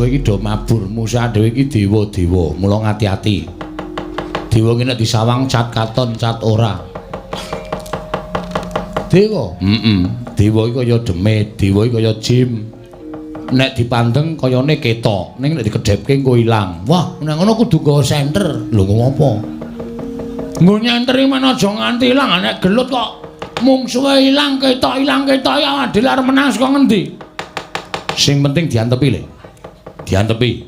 musuh iki do mabur, musuh dhewe iki dewa-dewa, mula ngati-ati. Dewa ki nek disawang cat katon, cat ora. Dewa? Dewa iki kaya demit, dewa iki kaya jim. Nek dipandeng kayane ketok, ning nek dikedhepke engko ilang. Wah, nek ngono kudu nggawa senter. Lho ngopo? Nggo nyenteri men aja nganti ilang, nek gelut kok mungsuhe ilang ketok ya adil arep menang saka ngendi? Sing penting diantepi le. Diantepi.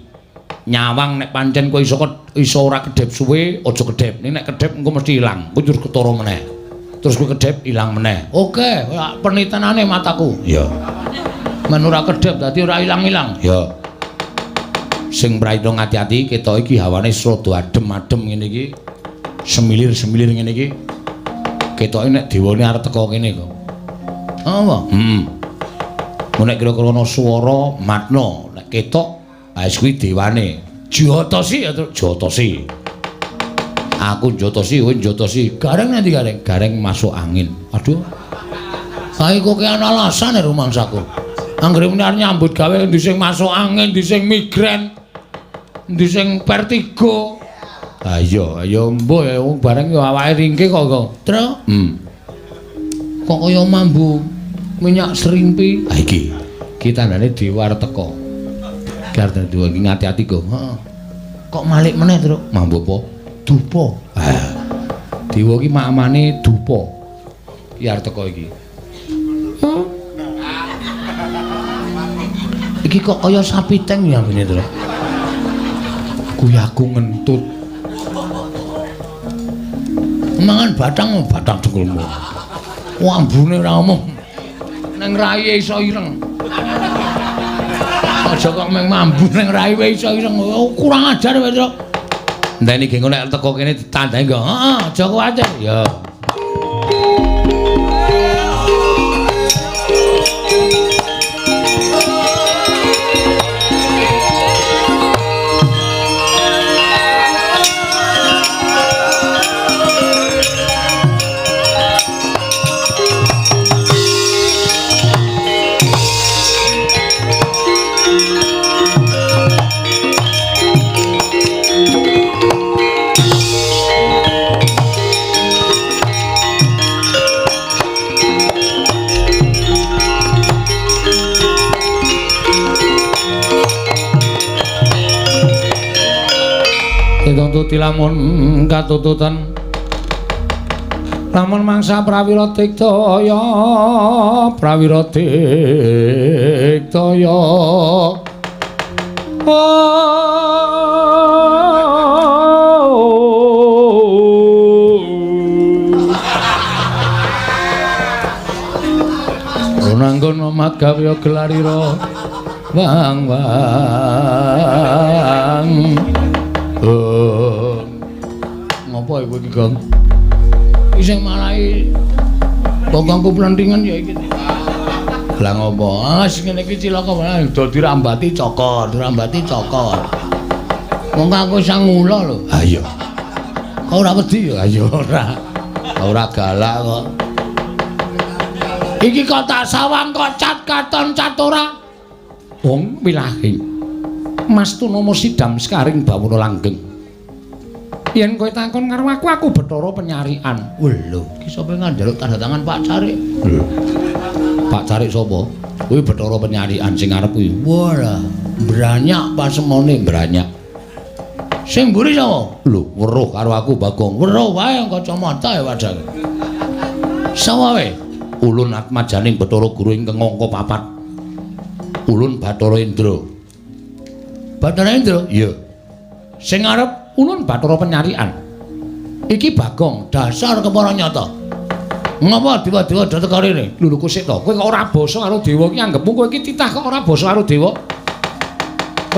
Nyawang nek pancen kowe iso ora kedhep suwe, aja kedhep. Ning nek kedhep engko mesti ilang. Kowe terus ketara meneh. Terus kowe kedhep ilang meneh. Oke, penitenane mataku. Ya. Men ora kedhep dadi ora ilang-ilang. Ya. Sing praito ngati-ati ketok iki hawane rada adem-adem ngene iki. Semilir-semilir ngene iki. Ketoke nek dewane arep teko kene kok. Apa? Nek kira-kira ana swara matna, nek ketok wis kuwi dewane. Jotosi ya, Jotosi. Aku Jotosi, kowe Jotosi. Gareng nanti gareng? Gareng masuk angin. Aduh. Kae kok ana alasan ya rumangsaku. Anggere menyar nyambut gawe endi sing masuk angin, endi sing migren, endi sing vertigo. Ayo mbuh ya bareng yo awake ringke kok. Tru? Kok kaya mambu minyak serimpi. Ha iki tandane dewa arep teko. Garda dewa iki ngati-ati kok. Heeh. Kok malik meneh, Tru? Mambu apa? Dupa. Dewa iki makmane dupa. Iki arep teko iki. Iki kok kaya sapi teng ya ngene, Tru. Kuwi aku ngentut. Mangan batang dengkulmu. Ambune ora omong. Nang raye iso ireng. Aja kok meng mambu nang raye iso ireng. Kurang ajar wae, Cuk. Ndene iki ngono nek teko kene ditandai kok. Heeh, aja kuwatir. Ya. Tuntuti lamun katututan lamun mangsa prawira tiktaya runanggon magawe gelarira wang ngopo iku iki, Gong? Iki sing marahi bokongku plendhingan ya iki. Lah ngopo? Sing ngene iki cilaka wae do dirambati cokor. Wong aku sang ngula lho. Ha iya. Kok ora wedi ya? Ya ora. Ora galak kok. Iki kok tak sawang kok cat katon cat ora. Wong wilahi. Mas Tunomo sidam sekaring bawuna langgeng. Yen kowe takon karo aku Bathara Penyarian. Lho, iki sapa njaluk tanda tangan Pak Carik? Lho. Pak Carik sapa? Kuwi Bathara Penyarian sing arep kuwi. Wah, branyak pasemone branyak. Sing mburi sapa? Lho, weruh karo aku Bagong. Weruh wae kacamata ya padha. Sapa wae? Ulun Atmajaning Bathara Guru ingkang angka 4. Ulun Bathara Indra. Bathara Indra? Iya. Sing arep ulun Bathara Penyarian. Iki Bagong, dasar kepara nyata. Ngapa dewa-dewa do teko rene? Lho kusik to. Kowe kok ora basa karo dewa iki anggepmu kowe iki titah kok ora basa karo dewa.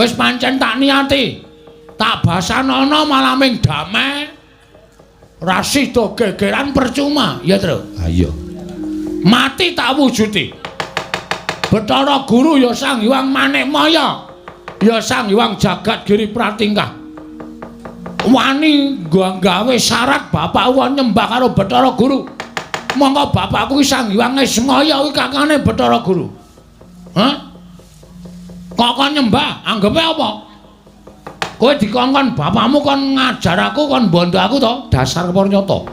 Wis pancen tak niati. Tak basanana malah ming damai. Ora sida gegeran percuma, ya, Tru? Ha iya. Mati tak wujuti. Bathara Guru ya Sang Hyang Manikmaya. Ya Sang Hyang Jagat Giri Pratingkah. Wani gawe syarat bapakku nyembah karo Bathara Guru. Monggo bapakku Sang Hyang Ismaya kuwi kakane Bathara Guru. Hah? Kok kon nyembah? Anggepe apa? Kowe dikongkon bapakmu kon ngajar aku kon bondo aku to, dasar kepurnyata.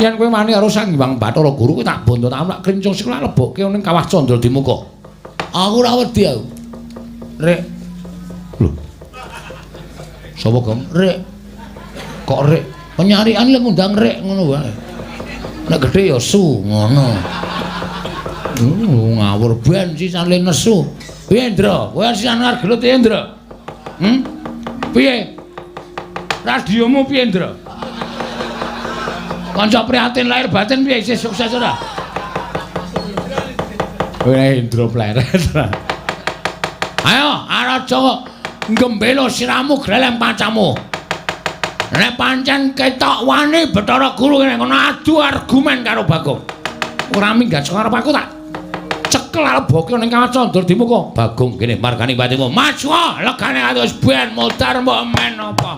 Yen kowe wani karo Sang Hyang Bathara Guru kowe tak bondo tak krincung sik lak lebokke ning Kawah Candra Dimuka. Aku ora wedi aku. Rek. Lho. Sapa Gong? Rek. Kok rek? Penyarian lek ngundang rek ngono wae. Nek gedhe ya su ngono. Ngawur ben sisane nesu. Piye, Ndra? Kowe sisane arep gelut ya, Ndra? Piye? Radiomu piye, Ndra? Kanca prihatin lahir batin piye isih sukses ora? Kowe Ndra pleret. Ayo, araja gembelo siramu grelem pancamu. Nek pancen ketok wani Bathara Guru kene kono adu argumen karo Bagong. Ora minggat saka arep aku tak cekel lebokke ning Kawah Candra Dimuka. Bagong kene margani patimu. Maju legane wis ben mutar mbok men apa.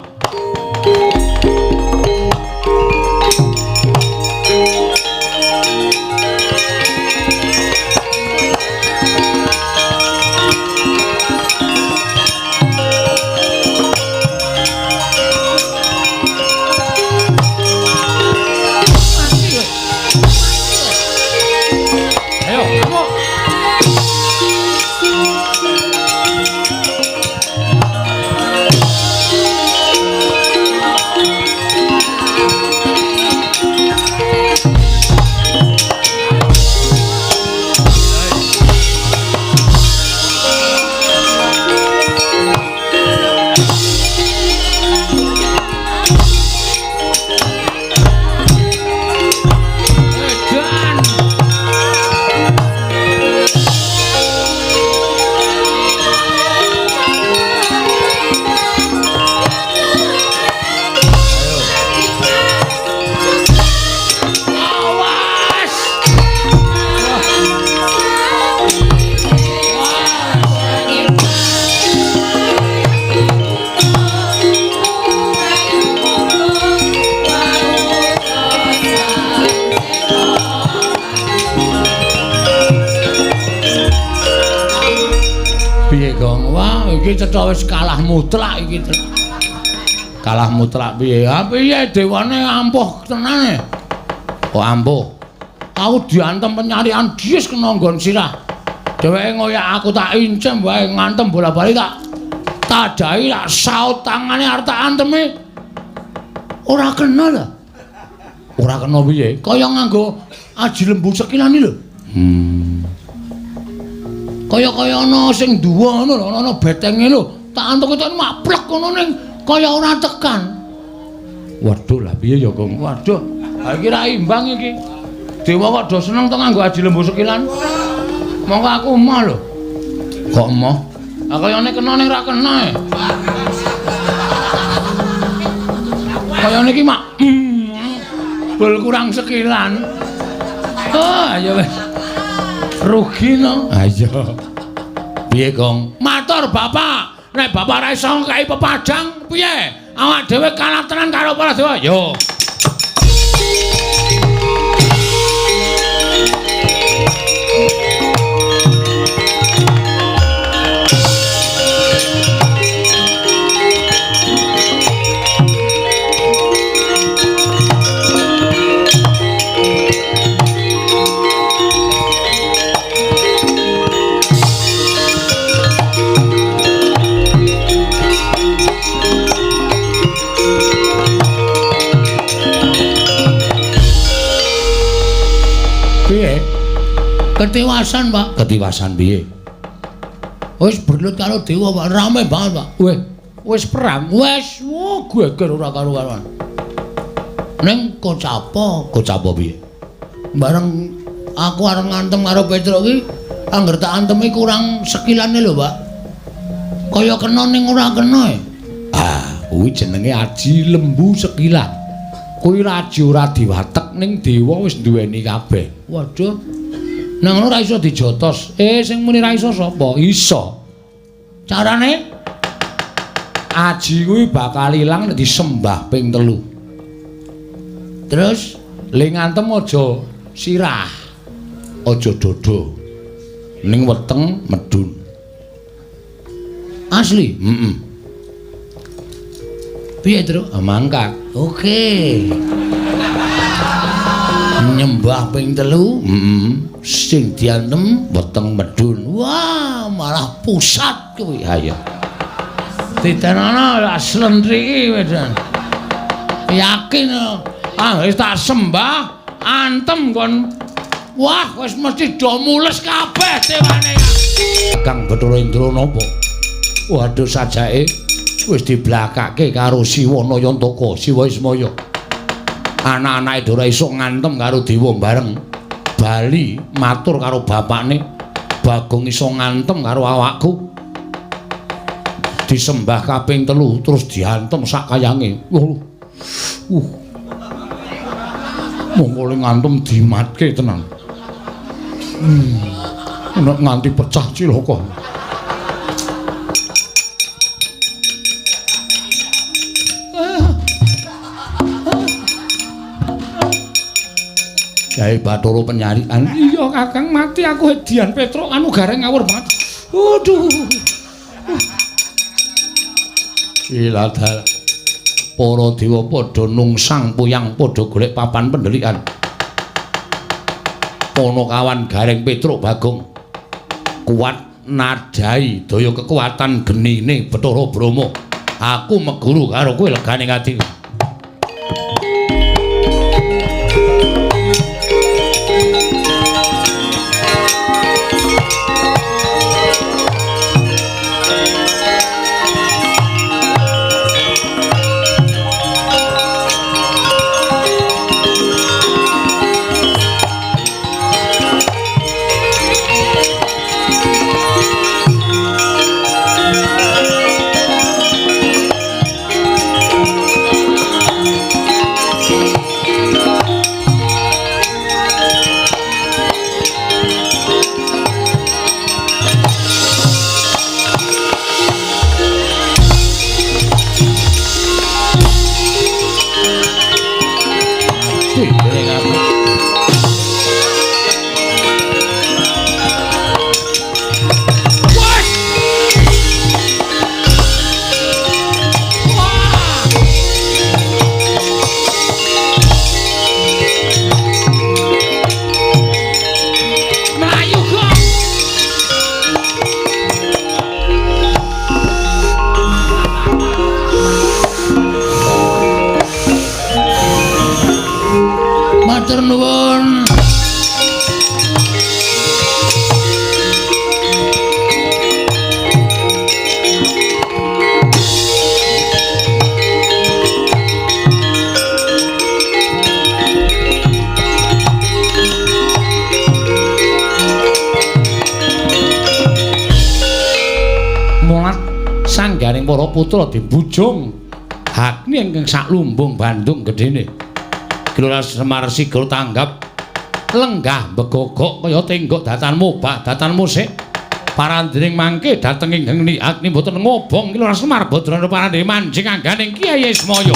Iki cetha wis kalah mutlak iki. Kalah mutlak piye? Ha piye dewane ampuh tenane. Kok ampuh? Aku diantem penyarian dies kena nggon sirah. Dheweke ngoyak aku tak incem wae ngantem bola-bali tak tadahi tak saut tangane arep tak anteme. Ora kena lho. Ora kena piye? Kaya nganggo aji lembu sekilan iki lho. Kaya ana sing duwa ngono lho, ana betenge lho. Tak antuk-antuk maplek ngono ning kaya ora tekan. Waduh lah piye ya, Gong? Waduh. Ha iki ra imbang iki. Dewa kok do seneng to nganggo aji lembu sekilan. Monggo aku emoh lho. Kok emoh? Ha kayane kena ning ra kena e. Kayane iki mak bol kurang sekilan. Oh, ya wis. Rugi no. Ayo. Piye, Gong? Matur Bapak. Nek Bapak ra iso ngkai pepadang, piye? Awak dhewe kalah tenan karo para dewa. Yo. Ketiwasan, Pak. Ketiwasan piye? Wis berlut karo dewa, Pak. Rame banget, Pak. Wis perang. Wis geger ora karo-karuan. Ning Kocapa piye? Bareng aku arep ngantem karo Petruk iki, angger tak antemi kurang sekilane lho, Pak. Kaya kena ning ora kena e. Ah, kuwi jenenge aji lembu sekilan. Kuwi aji ora diwatek ning dewa wis duweni kabeh. Waduh. Nang ngono ra iso dijotos. Sing muni ra iso sapa? Iso. Carane aji kuwi bakal ilang nek disembah ping 3. Terus ling ngantem aja sirah. Aja dodo. Ning weteng medun. Asli? Piye, Tru? Mangkat. Oke. Nyembah ping 3. Sing diantem weteng medun. Wah, malah pusat kuwi. Ayo. Ditenono slentri iki wedan. Yakin wis tak sembah antem kon. Wah, wis mesti do mules kabeh dewane. Kang Bathara Indra napa? Waduh sajake wis diblakake karo Siwana Yantaka, Siwa Ismaya. Anak-anake ora iso ngantem karo dewa bareng. Bali matur karo bapakne, Bagong iso ngantem karo awakku. Disembah kaping 3 terus diantem sak kayange. Monggo ning ngantem dimatke tenan. Nek nganti pecah cilaka. Kyai Bathara penyarian. Iya Kakang, mati aku Hedian Petruk anu gareng ngawur banget. Waduh. Iladal. Para dewa padha nungsang puyang padha golek papan pendhelikan. Ponokawan Gareng Petruk Bagong kuat nadai daya kekuatan genine Bathara Brahma. Aku meguru karo kowe legane ati. Matur nuwun. Mulat sanggaring para putra dibujung Agni ingkang sak lumbung Bandung gedene. Gelora Semar Sigel tanggap lenggah begogok kaya tenggok datan mobah datan musik parandring mangke dhateng ingkang Agni boten ngobong Gelora Semar Badrana parandhe manjing angganing Kyai Ismaya.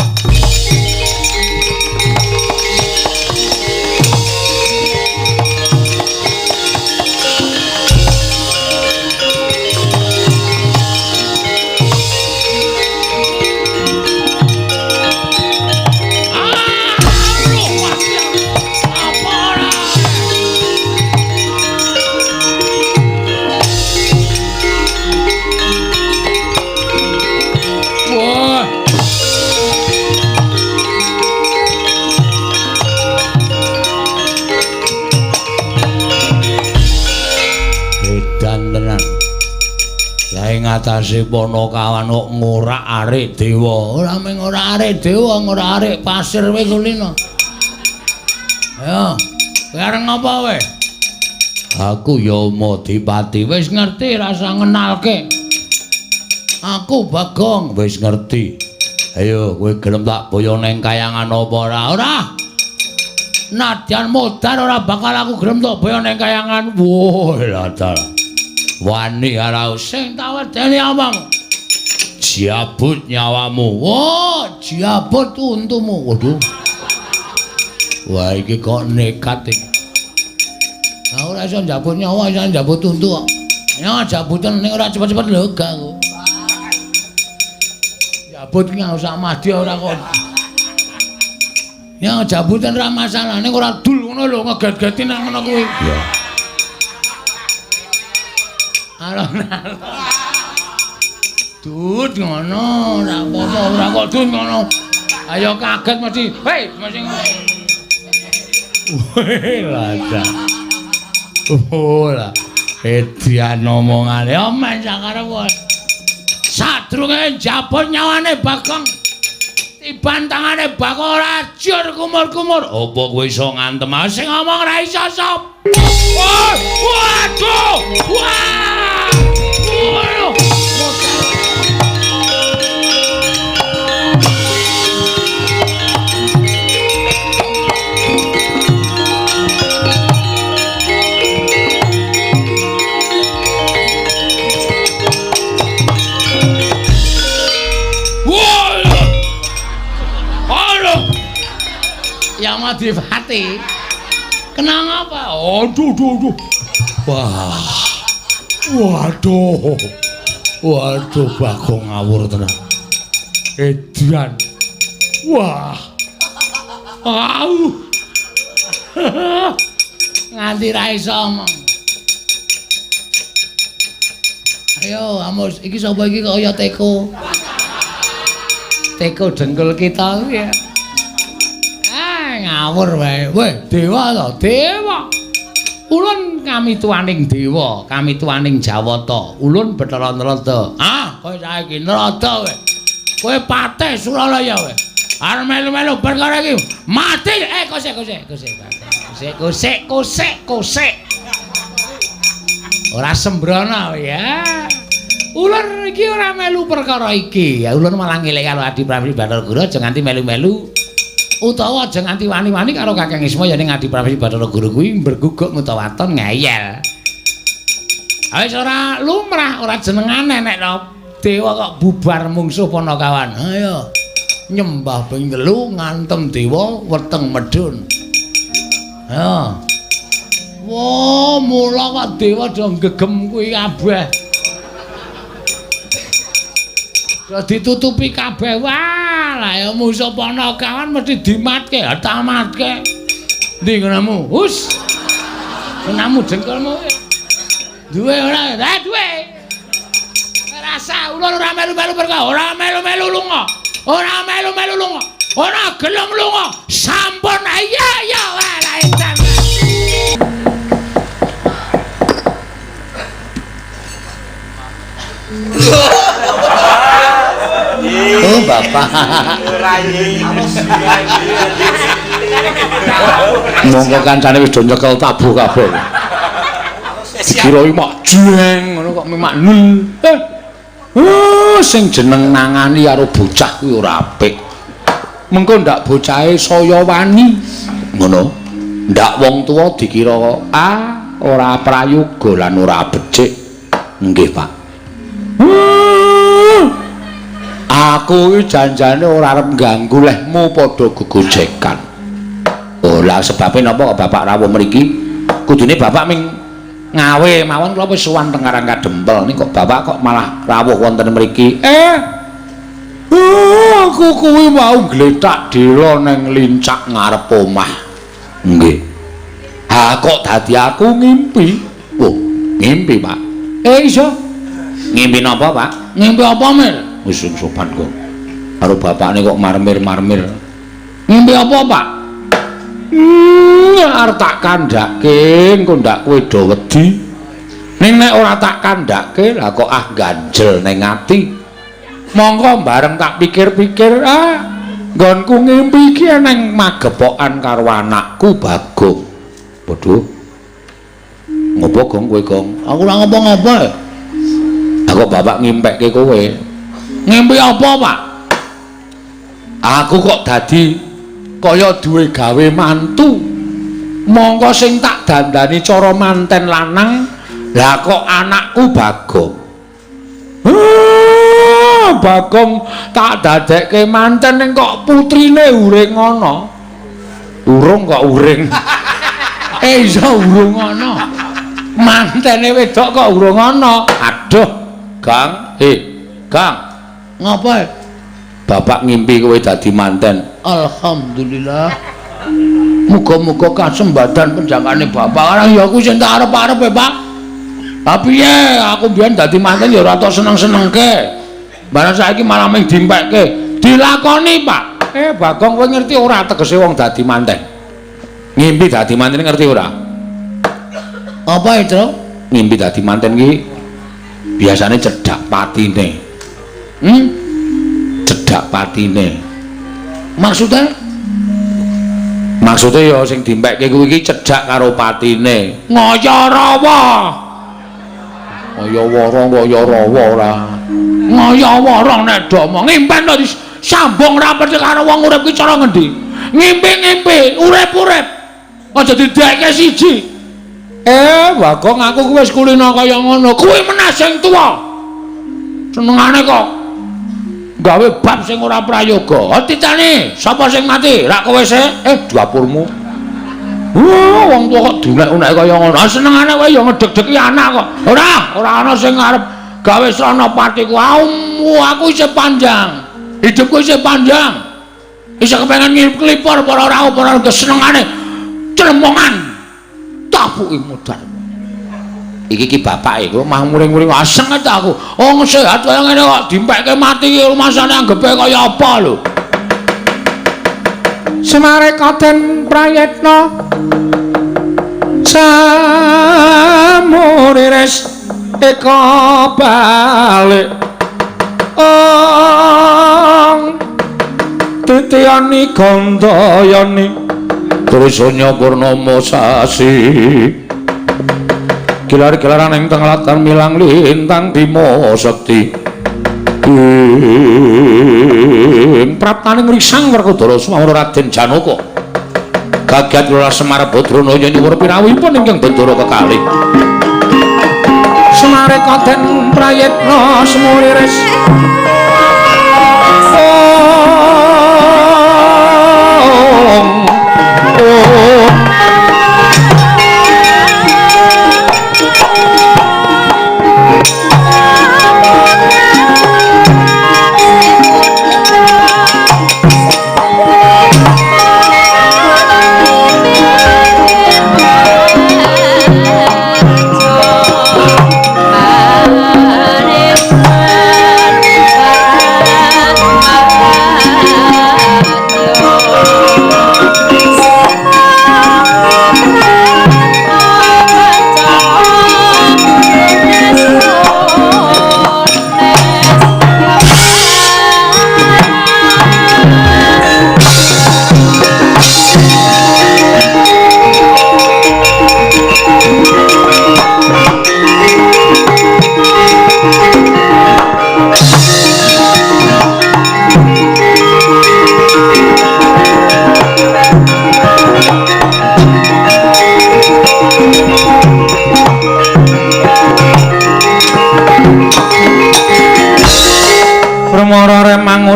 Ngatasi Ponokawan kok ngorak-arik dewa. Ora mung ngorak-arik dewa, ngorak-arik pasir kowe kulino. Ya, kowe areng apa kowe? Aku ya Madipati, wis ngerti rasa ngenalke. Aku Bagong, wis ngerti. Ayo kowe gelem tak boyo ning kayangan apa ora? Ora. Nadyan modar ora bakal aku gelem tak boyo ning kayangan. Wah, ladal. Wani karo sing tak wedeni omong. Jabut nyawamu. Wah, jabut untumu. Waduh. Wah, iki kok nekat iki. Nah, ora iso njabut nyawa, iso njabut untu kok. Ya jabutan ning ora cepet-cepet lho gak kok. jabut ki usah mati ora kok. Ya jabutan ra masalah ning ora dul ngono lho ngeget-geti nang ngono kuwi. Iya. Alon-alon. Dut ngono, ora apa-apa, ora kok dut ngono. Ayo kaget mesti. Hei, mesti ngono. Weh, lada. Ora. Edian omongane omen sakarepmu. Sadurunge jabut nyawane Bagong. Tiban tangane Bagong ora ajur kumur-kumur. Apa kowe iso ngantem sing ngomong ora iso sop. Waduh! Wah! Waduh! Yang Madifati kenang apa? Aduh. Wah. Waduh. Waduh Bagong ngawur tenan. Edian. Wah. Au. Nganti ra iso omong. Ayo, Amus, iki sapa iki kaya Teko? Teko dengkul kita kuwi ya. Ngawur wae. Weh, dewa to, dewa. Ulun kami tuaning dewa, kami tuaning Jawata. Ulun Bathara Narada. Ah, kowe saiki Narada kowe. Kowe patih Suralaya kowe. Arep melu-melu perkara iki. Mati. Kosek. Ora sembrono ya. Ulun iki ora melu perkara iki. Ya ulun malah ngelek karo Adi Prabu Bathara Guru aja nganti melu-melu. Utawa aja nganti wani-wani karo Kakang Isma ya ning Adi Prabu Bathara Guru kuwi berguguk utawaton ngeyel. Wis ora lumrah, ora jenengane nek dewa kok bubar mungsuh Panakawan. Ayo nyembah ping 3 ngantem dewa weteng medun. Ayo. Wah, mula kok dewa do gegem kuwi kabeh. Ditutupi kabeh wah lah ya musuh Panakawan mesti dimatke tamatke ndi ngonamu hus ngonamu jengkolmu duwe ora duwe rasa ulun ora melu-melu perkara ora melu-melu lunga ora gelem lunga sampun ayo wae lah edan. Oh bapak monggo kancane wis do nyekel tabuh kabeh dikira iki mak jeng ngono kok mak nul sing jeneng nangani karo bocah kuwi ora apik mengko ndak bocahe saya wani ngono ndak wong tuwa dikira ora prayoga lan ora becik nggih Pak. Aku iki janjane ora arep ganggu lehmu padha gegojekan. Oh, lah sebabe napa kok Bapak rawuh mriki? Kudune Bapak ming ngawe mawon kula wis sowan teng Karang Kadempel. Ning kok Bapak kok malah rawuh wonten mriki? Aku kuwi mau gletak dela ning lincak ngarep omah. Nggih. Ha kok dadi aku ngimpi? Oh, ngimpi, Pak. Iso. Ngimpi napa, Pak? Ngimpi apa, Mir? Wis sopan kok. Karo bapakne kok marmir-marmir. Ngimpi apa, Pak? Arep tak kandhake, engko ndak kowe do wedi. Ning nek ora tak kandhake, lah kok ganjel ning ati. Monggo bareng tak pikir-pikir, nggonku ngimpi iki neng magepokan karo anakku Bagong. Waduh. Ngopo Gong kowe, Gong? Aku ora ngopo-ngopo. Aku bapak ngimpekke kowe. Ngimpi apa, Pak? Aku kok dadi kaya duwe gawe mantu. Monggo sing tak dandani cara manten lanang, lah kok anakku Bagong. Bagong tak dadekke manten ning kok putrine uring ana. Urung kok uring. Iso urung ana. Mantene wedok kok urung ana. Aduh, Gang. Gang. Ngapa? Bapak ngimpi kowe dadi manten. Alhamdulillah. Muga-muga kasembadan penjangkane bapak. Karang ya kuwi sing tak arep-arepe, Pak. Tapi ya aku biyen dadi manten ya ora tok seneng-senengke. Barang saiki malah mung dimpekke. Dilakoni, Pak. Bagong kowe ngerti ora tegese wong dadi manten? Ngimpi dadi manten ngerti ora? Apa itu? Ngimpi dadi manten ki biasane cedhak patine. Cedhak patine. Maksudnya ya sing dimpekke kuwi iki cedhak karo patine. Ngayarawa. Ngayarawa ora. Ngayarawa nek domo ngimpen to disambung rapet karo wong urip ki cara ngendi? Ngimpi-ngimpi, urip-urip. Aja didekke siji. Bagong aku kuwi wis kulino kaya ngono. Kuwi meneh sing tuwa. Senengane kok gawe bab sing ora prayoga. Titane, sapa sing mati? Rak kowe sik? Dapurmu. Wong tuwa kok dunek-unek kaya ngono. Senengane kowe ya ngedeg-degi anak kok. Ora ana sing arep gawe srana patiku. Aku isih panjang. Hidupku isih panjang. Isih kepengin nglipur para rawuh para kesenengane clemongan. Tapuki modal. Iki ki bapake kok mah muring-muring senget aku. Wong sehat kaya ngene kok dimpekke mati rumasane anggepe kaya apa lho. Semare Kaden Prayetna samurires eka balik titiyani gandayani trisanya purnama sasi gilar-gilaran ing teng latar milang lintang bima sekti praptaning risang Werkudara Sumawur Raden Janaka gagat Lurah Semar Badrana nyuwur pirawuhipun ingkang Bendara kekalih Semare Kaden Prayetna semuriris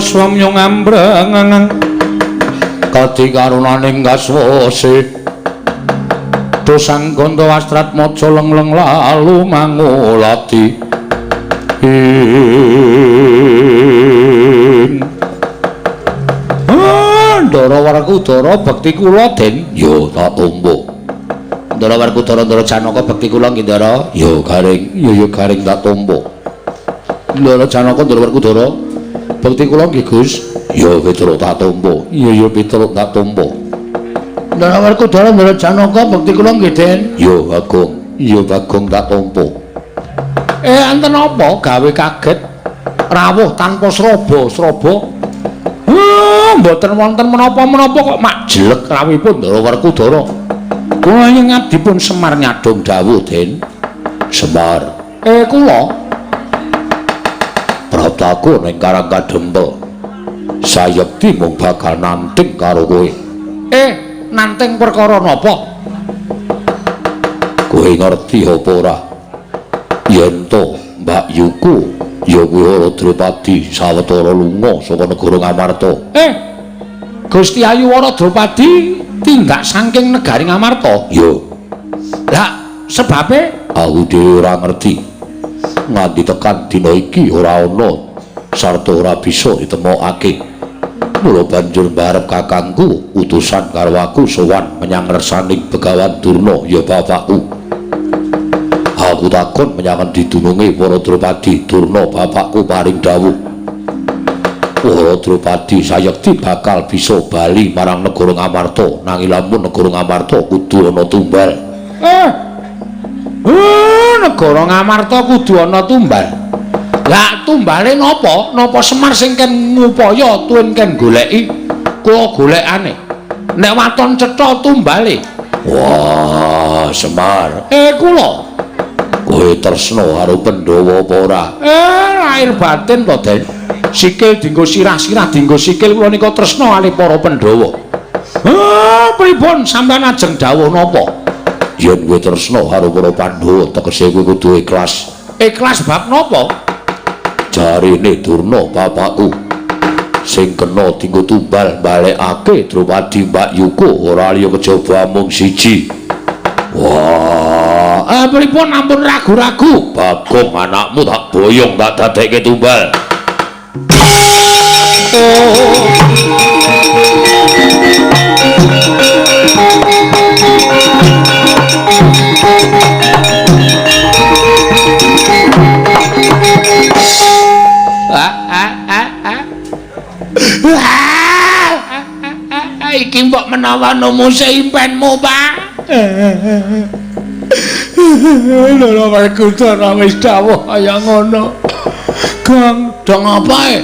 Swamya ngambrengen kadi karunaning kaswase dosang ganda wastrat maca lengleng lalu mangulati Ndara Werkudara bekti kula Den ya tak tampa Ndara Werkudara Ndara Janaka bekti kula nggih Ndara ya garing tak tampa Ndara Janaka Ndara Werkudara bekti kula nggih Gus ya piturut tak tampa iya piturut tak tampa Ndara Werkudara Ndara Janaka bekti kula nggih Den ya Bagong tak tampa enten apa gawe kaget rawuh tanpa sraba mboten wonten menapa-menapa kok mak jelek rawuhipun Ndara Werkudara kula ngabdipun Semar nyadong dawuh Den Semar kula Praptaku ning Karang Kadempa sayekti mung bakal nanting karo kowe nanting perkara napa kowe ngerti apa ora yen to Mbak Yuku ya kuwi Drupadi sawetara lunga saka negara Ngamarta Gusti Ayu Wara Drupadi tindak saking negari Ngamarta ya lah sebabe aku dhewe ora ngerti nganti tekan dina iki ora ana sarta ora bisa ditemokake. Mula banjur mbarep kakangku utusan karo aku sowan menyang resaning Begawan Durna ya bapakku. Aku takon menyang didununge para Drupadi Durna bapakku paring dawuh. Para Drupadi sayekti bakal bisa bali marang negara Ngamarta, nanging lamun negara Ngamarta kudu ana tumbal. Negara Ngamarta kudu ana tumbal. Lah tumbale napa? Napa Semar sing ken ngupaya tuwin ken goleki? Kula golekane. Nek waton cetha tumbale. Wah, Semar. Kula. Kowe tresna karo Pandhawa apa ora? Lahir batin to, Den. Sikil dienggo sirah-sirah dienggo sikil kula nika tresna kalih para Pandhawa. Pripun sampeyan ajeng dawuh napa? Yen kowe tresna karo para Pandhawa tegese kowe kudu ikhlas. Ikhlas bab napa? Jarine Durna bapakku sing kena dienggo tumbal balekake Drupadi Mbak Yuko ora liya kejaba mung siji. Wah, pripun ampun ragu-ragu? Bagong anakmu tak boyong tak dadekke tumbal. Iki mbok menawa numuse impenmu, Pak. Lha Werkudara wis dawuh kaya ngono. Gang, dong apae?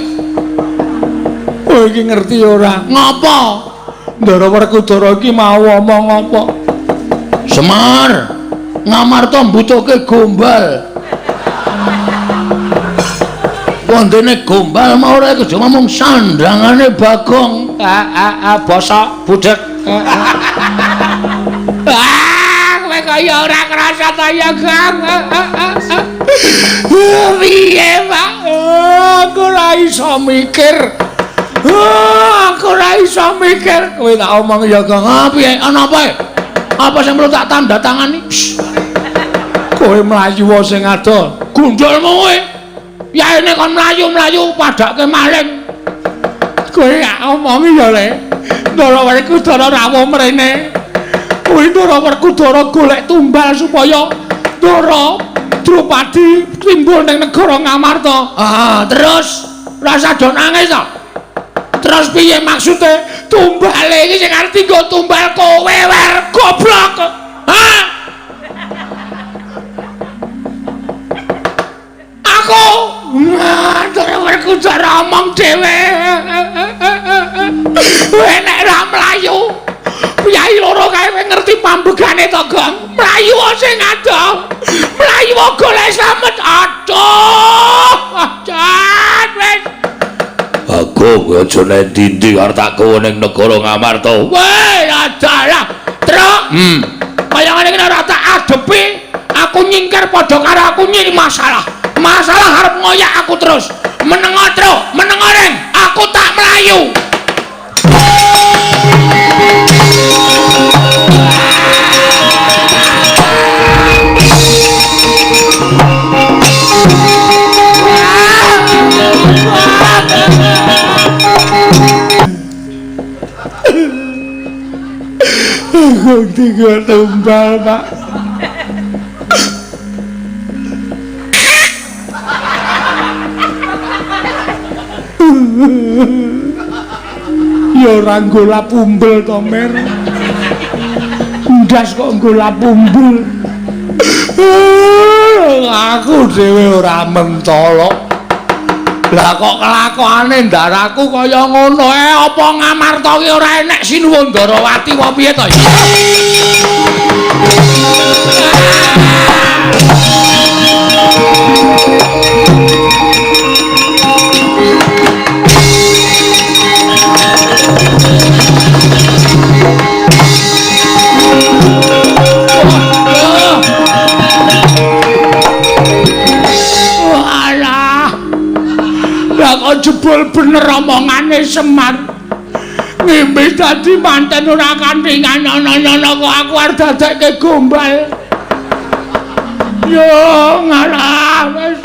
Kowe iki ngerti ora? Ngapa? Ndara Werkudara iki mau omong apa? Semar, Ngamarta mbutuhke gombal. Wondene gombal mau ora kejaba mung sandangane Bagong. Basa budhek. Kowe kaya ora krasa ta ya, Kang. Piye, Pak? Aku ora iso mikir. Aku ora iso mikir. Kowe tak omong ya, Kang. Piye? Ana apa? Apa sing perlu tak tanda tangani? Kowe mlayu wae sing adol. Gundulmu kowe. Yaene kon mlayu-mlayu padake maling. Kowe gak omongi ya, Le. Ndara Werkudara rawuh mrene. Kowe Ndara Werkudara golek tumbal supaya Ndara Drupadi timbul ning negara Ngamarta. Terus rasa do nangis to. Terus piye maksude? Tumbale iki sing arep dienggo tumbal kowe wer goblok. Aku Ndara Werkudara omong dhewe. Nek ra mlayu, piyai loro kae ngerti pambegane to, Gong. Mlayu sing adoh. Mlayu golek slamet. Aduh. Jan wis. Bagong aja nek ndi arep tak kowe ning negara Ngamarta. Weh, adalah. Truk. Kaya ngene iki ora tak adepi, aku nyingkir padha karo aku nyiri masalah. Masalah arep ngoyak aku terus. Menengo truk, menengo reng, aku tak melayu. Aku tinggal tumbal, Pak. Ya ora golap umbel to, Mer. Ndas kok golap umbel. Aku dhewe ora mentolok. Lah kok kelakuane ndaraku kaya ngono apa Ngamarta ki ora enek Sinuwun Ndarawati apa piye to? Kok jebul bener omongane Semar. Ngimpi dadi manten ora kanthingan ana-ana kok aku arep dadekke gombal. Yo ngalah wis.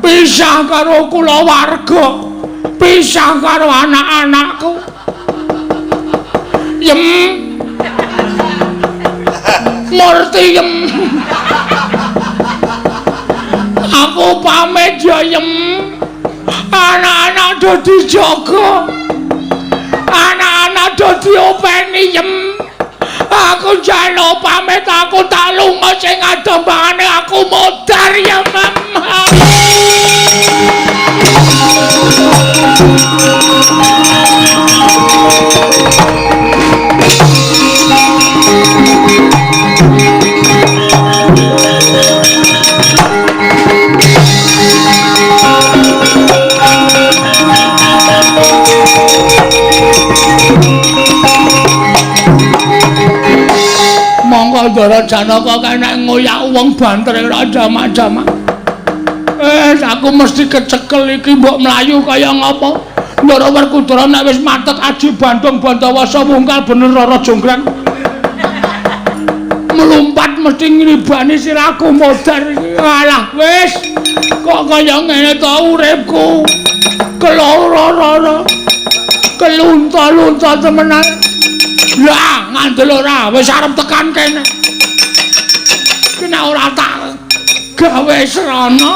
pisah karo kulawarga, pisah karo anak-anakku. Yem. Murti yem. Aku pamit ya yem. Anak-anak do dijaga. Anak-anak do diopeni yem. Aku njaluk pamit, aku tak lunga sing adombangane aku modar ya Mama. Monggo Ndara Janaka kene ngoyak wong banter raja macam. Aku mesti kecekel iki mbok mlayu kaya ngapa. Ndara Werkudara nek wis matet aji Bandung Bandawasa wungkal bener Rara Jonggrang. Melumpat mesti ngribani sirahku modar. Alah wis kok kaya ngene to uripku. Keloro-loro. Kelunta-lunta temenan. Lah ngandel ora wis arep tekan kene. Kena ora tak gawe srana.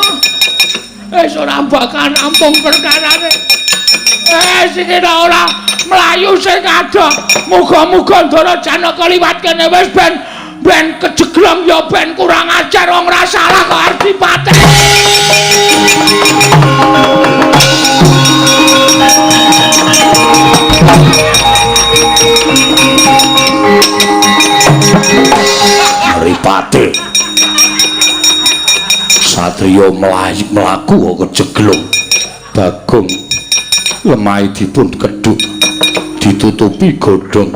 Wis ora bakal nampung perkarane. Sing ora mlayu sing ada. Muga-muga Ndara Janaka liwat kene wis ben kejeglong ya ben kurang ajar wong ora salah kok arep dipateni. Mripate satriya mlaku kok kejeglong. Bagong lemah dipun kedhuk ditutupi godhong.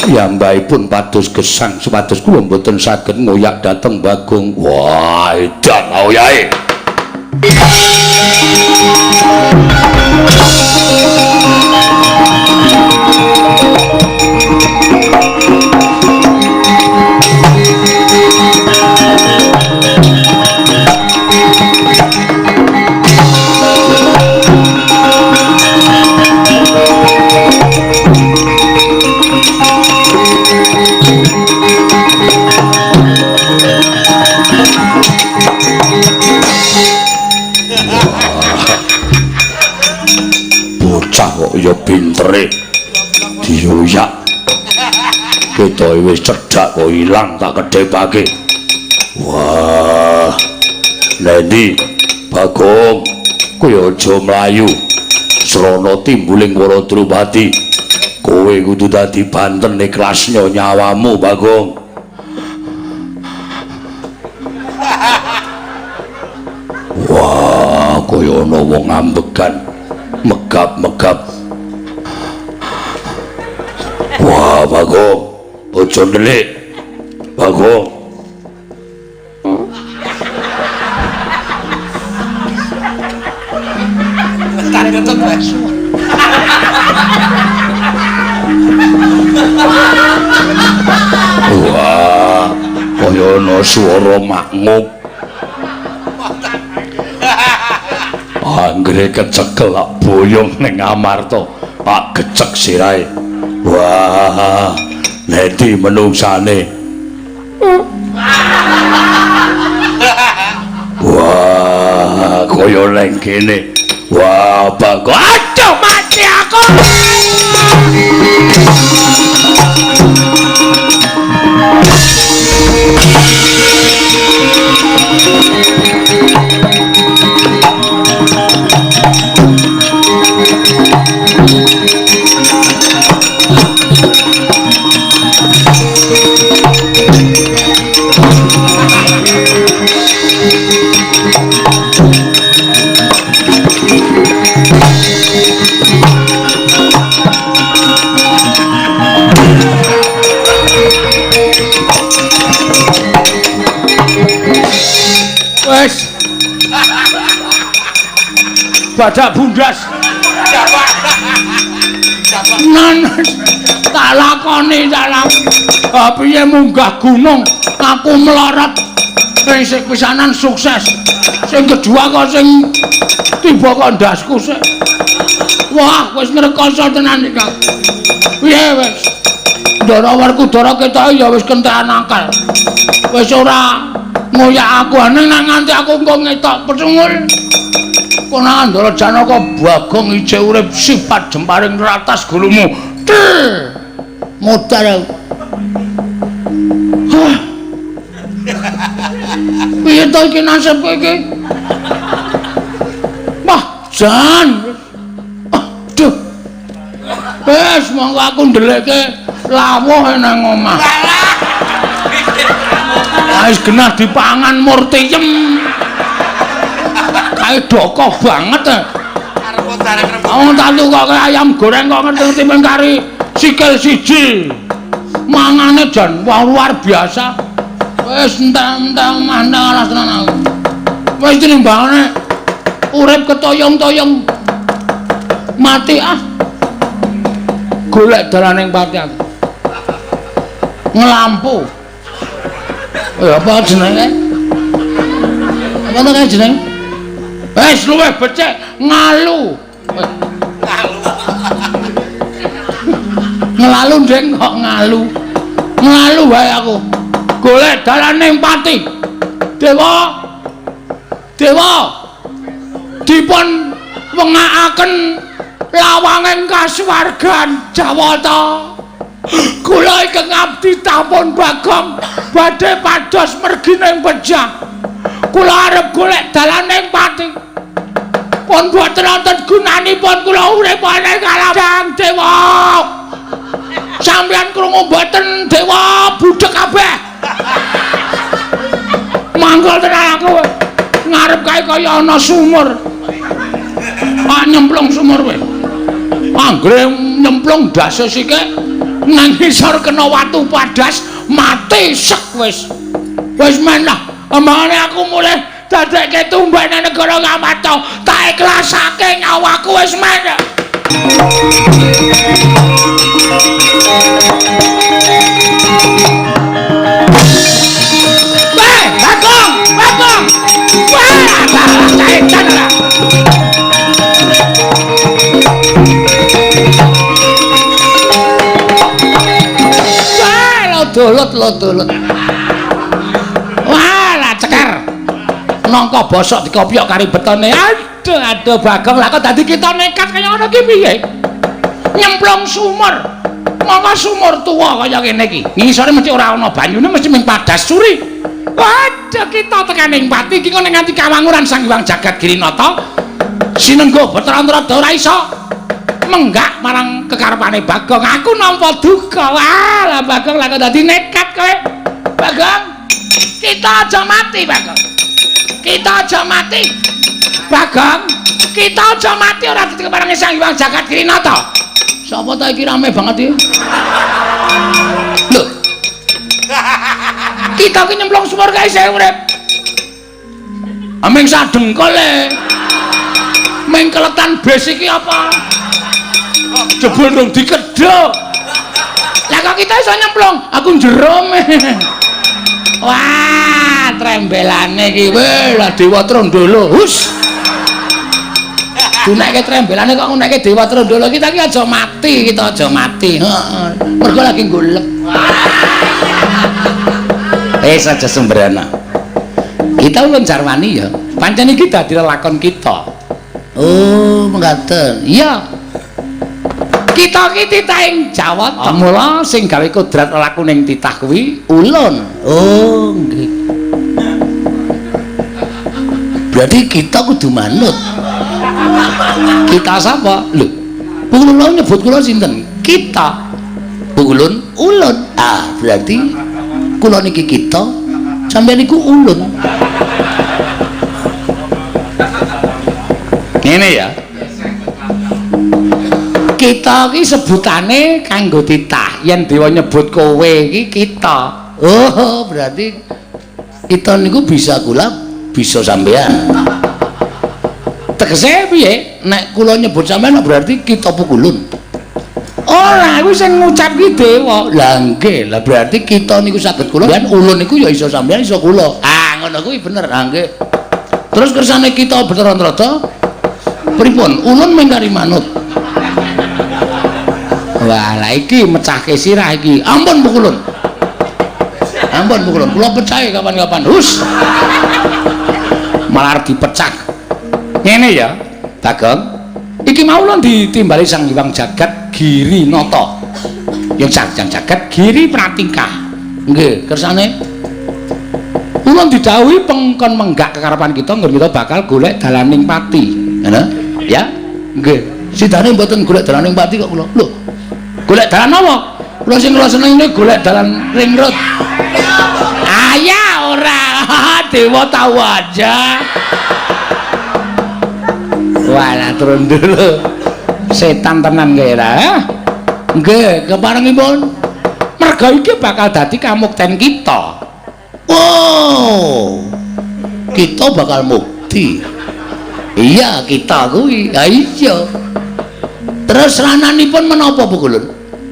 Piyambakipun pados gesang supados kula mboten saged ngoyak dhateng Bagong. Wah, edan oyahe. Ya pintere dioyak ketoke wis cedhak kok ilang tak kedhepake. Wah Lendi Bagong kowe aja mlayu srana timbuling Wara Drupadi. Kowe kudu dadi banten ikhlasnya nyawamu Bagong. Wah kaya ana wong ambekan megap-megap. Wah, Bagong, ojo ndelik. Bagong. Wah, kaya ana swara makmuk. Anggere kecekel boyong ning Amarta, tak gecek sirahe. Wah, Nedi menungsane. Wah, kaya neng kene. Wah, Bagong. Aduh, mati aku. Wes badak bundas tak lakoni dalam piye munggah gunung aku melorot sing pisanan sukses Sing kedua kok sing tiba kok ndasku sik. Wah, wis ngrekoso tenan iki. Piye wis? Ndara Werkudara ketok ya wis kentekan akal. Wis ora ngoyak aku ning nganti aku engko ngetok pesungul. Kono Ndara Janaka Bagong ijek urip sifat jemparing ratas gulumu. Modal. Piye to iki nasibku iki? Wah, jan. Aduh. Wes monggo aku ndelekke lawuh nang omah. Wis genah dipangan murtiyem. Kae dokoh banget. Oh, tatu kok ayam goreng kok ngerti men kari sikil siji. Mangane jan luar biasa. Wis entek-entek mandang alas tenan aku. Wis tinimbangane urip ketoyong-toyong mati ah. Golek dalaning pati aku. Ngelampu. Apa jenenge? Apa to jeneng? Wis luwih becik ngalu. Ngelalu ndeng kok ngalu. Ngalu wae aku. Golek dalaning pati. Dewa. Dewa. Dipun wengakaken lawanging kasuwargan Jawata. Kula ingkang abdi Tapon Bagong badhe pados mergi ning Pejah. Kula arep golek dalaning pati. Pun boten wonten gunanipun kula urip ana kalang Dewa. Sampeyan krungu mboten Dewa budhek kabeh. Manggol tenan aku ngarep kae kaya ana sumur. Ah nyemplung sumur kowe. Anggere nyemplung dases iki nang ngisor kena watu padas mati sek wis. Wis men lah. Amane aku mulih dadekke tumbane negara Kamata. Tak ikhlasake nyawaku wis men. Weh, Bagong, Bagong. Weh, tak lah. Lodolot. Wah, lah cekar. Nangka bosok dikopiok kari betone. Aduh Bagong, lah kok dadi kita nekat kaya ngono ki piye? Nyemplung sumur. Monggo sumur tuwa kaya kene iki. Ngisore mesti ora ana banyune, mesti mung padas suri. Waduh, kita tekaning pati iki kok nganti kawanguran Sang Hyang Jagat Girinata. Sinenggo Bathara ora iso menggak marang kekarepane Bagong. Aku nampa duka. Wah, lah Bagong lah kok dadi nekat kowe. Bagong, kita aja mati, Bagong. Kita aja mati. Bagong, kita aja mati ora dikeparangi Sang Hyang Jagat Girinata. Sapa ta iki rame banget iki? Lho. Kita ki nyemplung sumur kae isih urip. Ameng sadengkol e. Meng keletan bes iki apa? Jebul ndung dikedhok. Lah kok kita iso nyemplung? Aku njero. Wah, trembelane iki weh lah Dewa Trondolo. Hus. Dunake trembelane kok nguneke Dewa Trondolo kita iki aja mati, kita aja mati. Heeh. Mergo lagi golek. Saja sembrana. Kita ulun jarwani ya. Pancen iki dadi lelakon kita. Oh, menggaten. Iya. Kita iki titahing Jawata. Mula sing gawe kodrat laku ning titah kuwi ulun. Oh, nggih. Berarti kita kudu manut. Kita sapa? Lho. Ulun nyebut kula sinten? Kita. Ulun, ulun. Ah, berarti kula niki kita, sampeyan niku ulun. Ngene ya. Kita iki sebutane kanggo titah. Yen dewa nyebut kowe iki kita. Oh, berarti kita niku bisa kula, bisa sampeyan. Tegese piye? Nek kula nyebut sampeyan berarti kita pukulun. Ora, iku sing ngucap ki dewa. Lah nggih, lah berarti kita niku saged kula. Yen ulun niku ya iso sampeyan iso kula. Ah, ngono kuwi bener. Ah nggih. Terus kersane kita Bathara pripun? Ulun mengkari manut. Wah, lah iki mecahke sirah iki. Ampun Bu Kulun. Ampun Bu Kulun, kula percaya kapan-kapan. Hus. Malah dipecah. Ngene ya, Bagong. Iki mau lho ditimbali Sang Hyang Jagat Giri Nata. Ya Sang Jagat Giri Pratika. Nggih, kersane kula didhawuhi pengkon menggak kekarepan kita nggon kita bakal golek dalaning pati. Ngono? Ya? Nggih. Sidane mboten golek dalaning pati kok kula. Lho. Golek dalan apa? Kula sing kula senenge golek dalan ring road. Ya ora. Dewa tahu aja. Wah, turun dulu. Setan tenan kaya ra. Nggih, keparengipun. Merga iki bakal dadi kamukten kita. Oh. Kita bakal mukti. Iya, kita kuwi. Ha iya. Terus rananipun menapa Bu Kulun?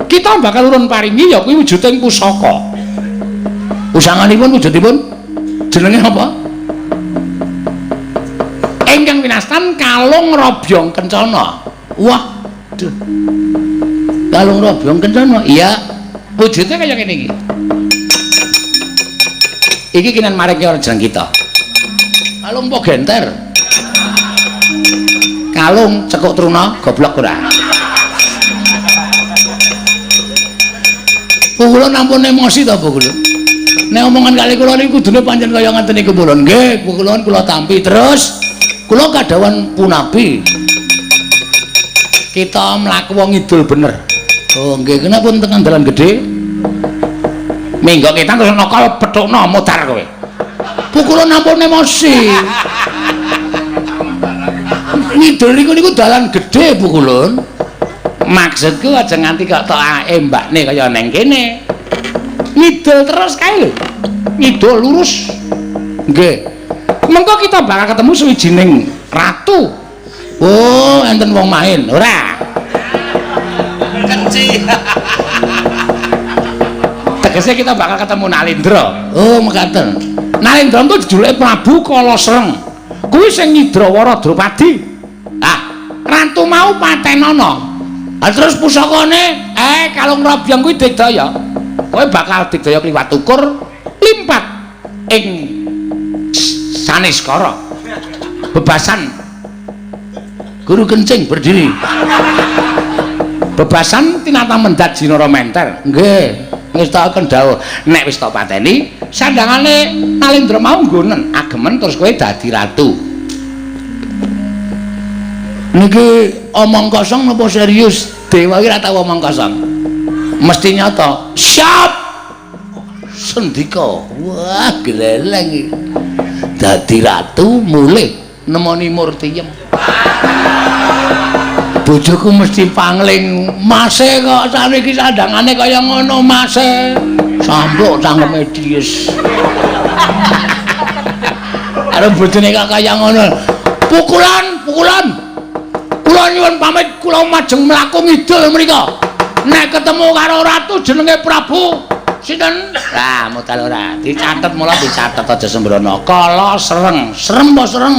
Kita bakal urun paringi ya kuwi wujuding pusaka. Usanganipun wujudipun jenenge apa? Ingkang winastan Kalung Robyong Kencana. Wah, duh. Kalung Robyong Kencana. Iya, wujudnya kaya ngene iki. Iki kinan maring ora jeneng kita. Kalung po genter. Kalung cekuk truna goblok ora. Kula nampun emosi ta Bu Kulun. Nek omongan kali kula niku kudune pancen kaya ngaten niku Bu Kulun. Nggih, Bu Kulun kula tampi terus kula kadhawan punapi. Kita mlaku wong ngidul bener. Oh nggih, kenapa pun tekan dalan gedhe? Minggo kita kok nokol pethukno mutar kowe. Bu Kulun nampun emosi. Ngidul niku dalan gedhe Bu Kulun. Maksudku aja nganti kok tok embakne kaya neng kene. Ngidul terus kae lho. Ngidul lurus. Nggih. Mengko kita bakal ketemu suwijining ratu. Oh, enten wong main, ora. Kenci. Tegese kita bakal ketemu Nalendra. Oh, mekaten. Nalendra itu dijuluke Prabu Kalasreng. Kuwi sing Nyidrawara Drupadi. Ah, ratu mau patenana. Ah terus pusakane Kalung Robyong kuwi digdaya. Kowe bakal digdaya kliwat ukur limpat ing Saniskara. Bebasan Guru Kencing berdiri. Bebasan tinata mendat Jinara Menter. Nggih, wis tak kendhawuh. Nek wis tak pateni, sandangane Nalendra mau nggonen agemen terus kowe dadi ratu. Niki omong kosong napa serius? Dewa iki ora tau omong kosong. Mesti nyata. Siap. Sendika. Wah, gleleng iki. Dadi ratu mulih nemoni Murtiyem. Bojoku mesti pangling. Mase kok saniki sandangane kaya ngono, Mase. Sambuk cangkeme dies. Karo bojone kok kaya ngono. Pukulan. Kula nyuwun pamit kula majeng mlaku ngidul mrika. Nek ketemu karo ratu jenenge Prabu sinten? Lah, modal ora. Dicatet mula dicatet aja sembrono. Kalasreng. Serem apa sereng?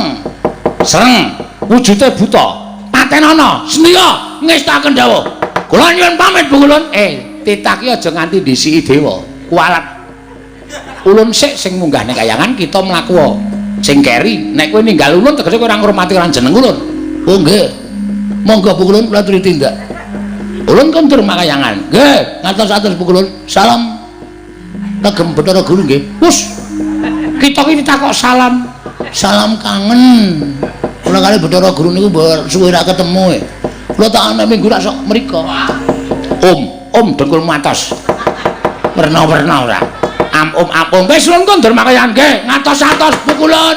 Sereng. Wujude buta. Patenana. Sendika ngestaken dawuh. Kula nyuwun pamit Bu Kulun. Titaki aja nganti disiki dewa. Kualat. Ulun sik sing munggah ning kayangan kita mlaku. Sing keri, nek kowe ninggal ulun tegese kowe ora ngurmati lan jeneng ulun. Oh nggih. Monggo Bu Kulun kula aturi tindak. Ulun kondur makayangan. Nggih, ngatos-atos Bu Kulun. Salam. Kagem Bathara Guru nggih. Wus. Kita iki ditakok salam. Salam kangen. Kula kali Bathara Guru niku suwe ra ketemu. Kula tak ana minggu rak sok mriko. Om dengkul matos. Werna-werna ora. Om. Wis ulun kondur makayangan nggih. Ngatos-atos Bu Kulun.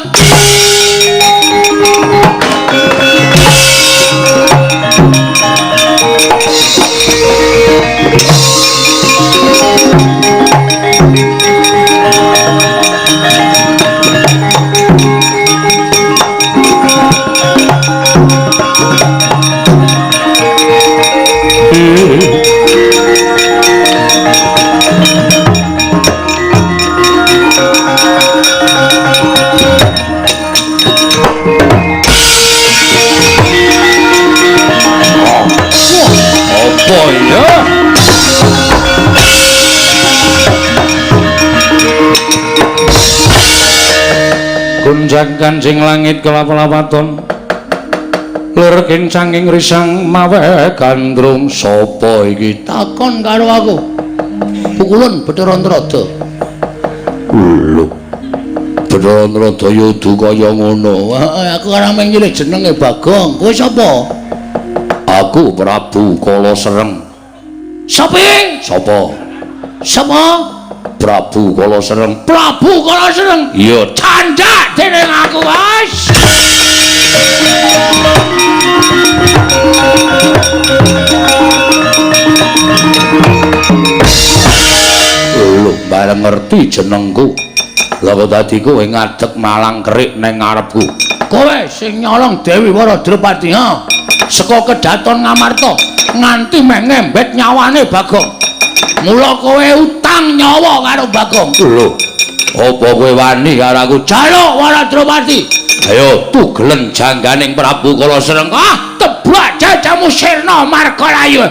Enjang kancing langit kelap-lapaton lir kincanging risang mawe gandrung sapa iki takon karo aku pukulan Bathara Antrada lho Bathara Antrada yudu kaya ngono aku ora mung nyilih jenenge Bagong kowe sapa aku Prabu Kala Sereng sapa sapa Prabu Kala Sereng Prabu Kala Sereng iya candhak dening aku wis lho bareng ngerti jenengku lha kok dadi kowe ngadeg malang kerik ning ngarepku kowe sing nyolong Dewi Waradrupati ha saka kedaton Ngamarta nganti meh ngembet nyawane Bagong mula kowe utang nyawa karo Bagong lho apa kowe wani karo aku jaluk Waradrupati ayo tugelen jangganing Prabu Kala Sereng tebak jajamu sirna Markalayu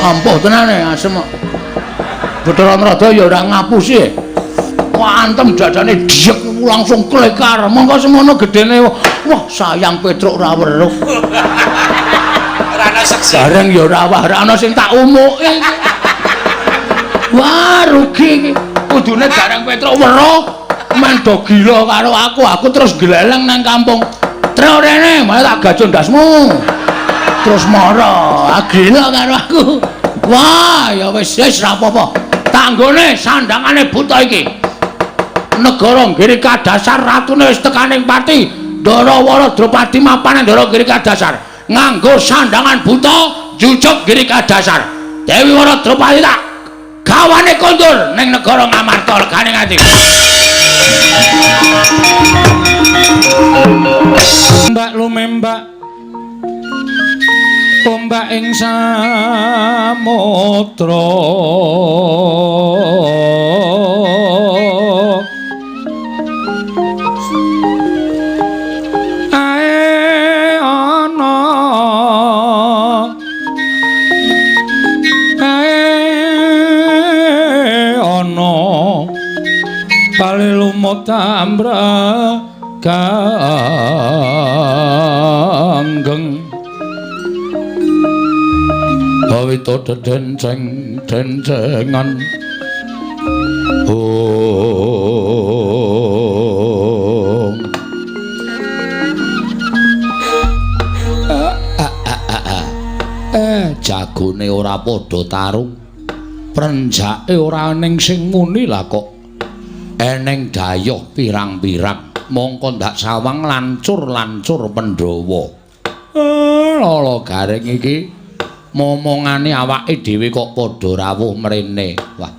ampuh tenane asem Bathara Antrada ya ora ngapusi antem dadane diek langsung klekar mongko semono gedene wah sayang Petruk ra weruh ora ana seksi bareng ya ora ana sing tak umuke wah rugi iki kudune bareng Petruk weruh men do gila karo aku terus gleleng nang kampung terus rene malah tak gajon ndasmu terus mara gila karo aku wah ya wis ra apa-apa tanggone sandangane buta iki negara Girikadasar ratune wis tekaning pati Ndara Waradrupati mapan Ndara Girikadasar nganggo sandangan buta jujuk Girikadasar Dewi Waradrupati tak gawane kondur ning negara Ngamarta legane ngati mbak lumembak ombak ing samudra ae ana palelumut ambraganggeng awita denceng-dencengan jagone ora padha tarung prenjake ora ning sing muni lah kok eneng dayoh pirang-pirang mongko ndak sawang lancur-lancur Pandhawa lala garing iki momongane awake dhewe kok padha rawuh mrene wah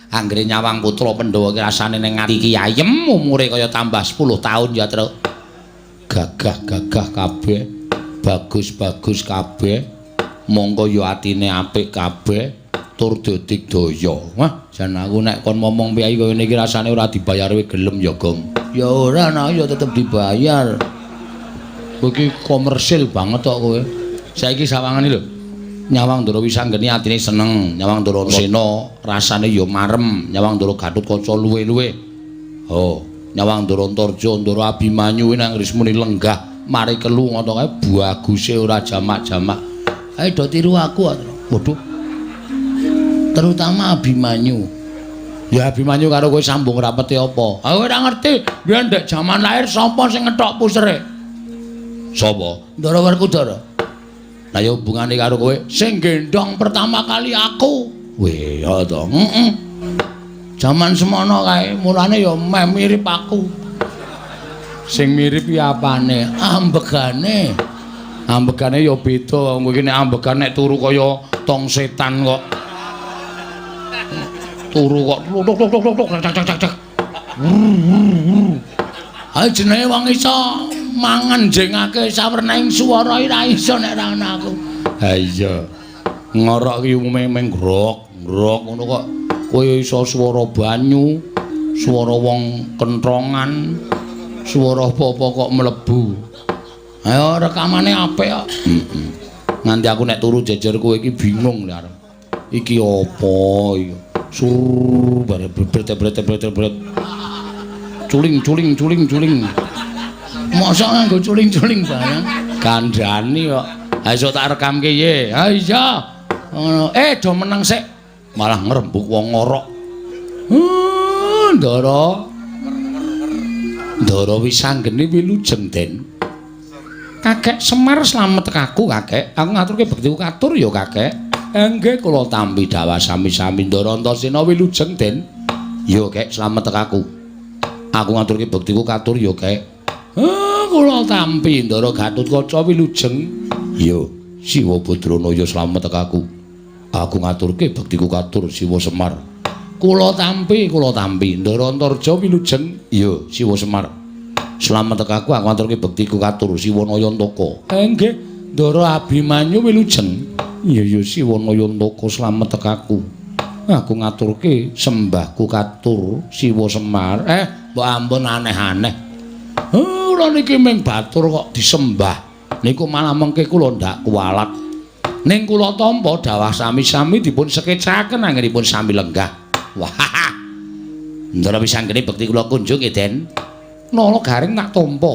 anggere nyawang putra Pandhawa ki rasane ning ati ki ayem umure kaya tambah 10 taun ya Tru gagah-gagah kabeh bagus-bagus kabeh monggo ya atine apik kabeh tur digdaya wah jan aku nek kon momong piyai kaya ngene iki rasane ora dibayar kowe gelem ya Gong ya ora nah ya tetep dibayar kowe iki komersil banget kok kowe saiki sawangane lho Nyawang Ndara Wisanggeni atine seneng Nyawang Ndara Sena rasane ya marem Nyawang Ndara Gatotkaca luwe-luwe Nyawang Ndara Antarja Ndara Abimanyu nang Rismuni lenggah mari kelu ngono kae baguse ora jamak-jamak ae do tiru aku waduh terutama Abimanyu ya Abimanyu karo kowe sambung rapete apa aku ora ngerti biyen ndek jaman lahir sapa sing ngethok pusere sapa Ndara Werkudara lah ya hubungane karo kowe sing gendong pertama kali aku weh ya to jaman semono kae mulane ya meh mirip aku sing mirip ya apane ambegane ya beda kowe iki nek ambegan nek turu kaya tong setan kok turu kok tuk cak ae jenenge wong iso mangan jengake sawernaing swara ora iso nek ora ana aku ha iya ngorok ki umume meng grok ngono kok kowe iso swara banyu swara wong kentrongan swara apa-apa kok mlebu ayo rekamane apik kok Nganti aku nek turu jejer kowe iki bingung lho. Iki apa iki? Sur bare bret. Culing. Mosok nganggo culing-culing barang. Gandani kok. Ha iso tak rekamke ye. Ha iya. Ngono. Do meneng sik. Malah ngrembug wong ngorok. Ndara wis anggene wilujeng Den. Kakek Semar slamet tekaku kakek. Aku ngaturke bektiku katur ya kakek. Nggih kula tampi dawa sami-sami Ndara Antasena wilujeng Den. Ya kek slamet tekaku. Aku ngaturke bektiku katur ya kek. Kula tampi Ndara Gatotkaca wilujeng. Ya Siwa Badrana ya slamet tekaku. Aku ngaturke bektiku katur Siwa Semar. Kula tampi Ndara Antarja wilujeng. Ya Siwa Semar. Slamet tekaku aku ngaturke bektiku katur Siwa Nayantaka. Nggih, Ndara Abimanyu wilujeng. Iya Siwa Nayantaka slamet tekaku. Aku ngaturke sembahku katur Siwa Semar. Mbok ampun aneh-aneh. Kula niki ming batur kok disembah. Niku malah mengke kula ndak kuwalat. Ning kula tampa dawah sami-sami dipun sekecaken anggenipun sami lenggah. Wah. Ndara pisanggene bekti kula kunjung Den. Nala garing tak tampa.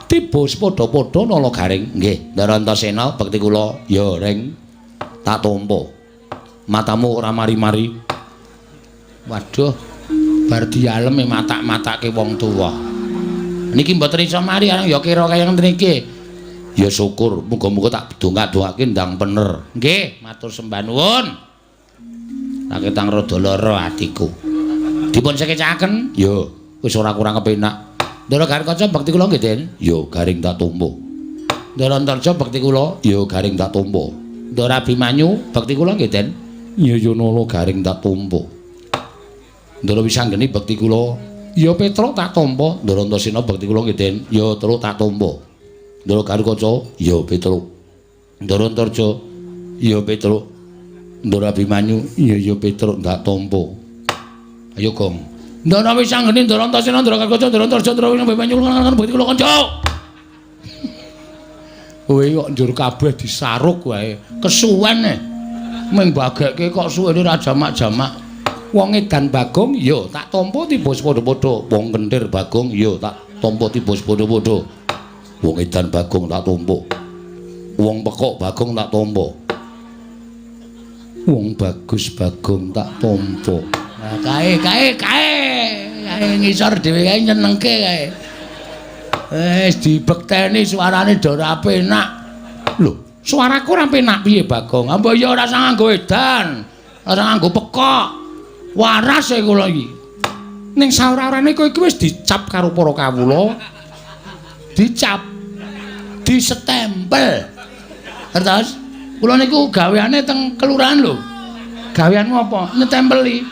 Tiba padha-padha nala garing. Nggih, Ndara Antasena bekti kula ya ring tak tampa. Matamu ora mari-mari. Waduh, bar dialem matak-matake wong tuwa. Niki mboten iso mari ya kira kaya ngene iki. Ya syukur, muga-muga tak dongak-dongake ndang bener. Nggih, matur sembah nuwun. Tak ketang rada lara atiku. Dipun sekecaken? Ya, wis ora kurang kepenak. Ndara Gatotkaca bekti kula nggih, Den. Ya, garing tak tampa. Ndara Antarja bekti kula, ya garing tak tampa. Ndara Abimanyu bekti kula nggih, Den. Ya nala garing tak tampa. Ndara Wisanggeni bekti kula, ya Petruk tak tampa. Ndara Antasena bekti kula nggih, Den. Ya terus tak tampa. Ndara Gatotkaca, ya Petruk. Ndara Antarja, ya Petruk. Ndara Abimanyu, ya Petruk tak tampa. Ayo, Gong. Ndara Wisanggeni, Ndara Antasena, Ndara Gatotkaca, Ndara Antarja, Ndara Abimanyu kan bekti kula kanca. Kowe kok njur kabeh disaruk wae. Kesuwen e. Ming bagekke kok suwene ra jamak-jamak. Wong edan Bagong ya tak tampa tiba padha-padha. Wong kentir Bagong ya tak tampa tiba padha-padha. Wong edan Bagong tak tampa. Wong pekok Bagong tak tampa. Wong bagus Bagong tak tampa. Nah, kae ngisor dhewe kae nyenengke kae. Wis dibekteni suarane ora penak. Lho, suaraku ora penak piye Bagong? Mbok ya ora usah nganggo edan, ora nganggo pekok. Waras e kula iki. Ning saora-orane kowe iki wis dicap karo para kawula. Dicap. Disestempel. Terus kula niku gaweane teng kelurahan lho. Gaweanmu apa? Nyetempeli.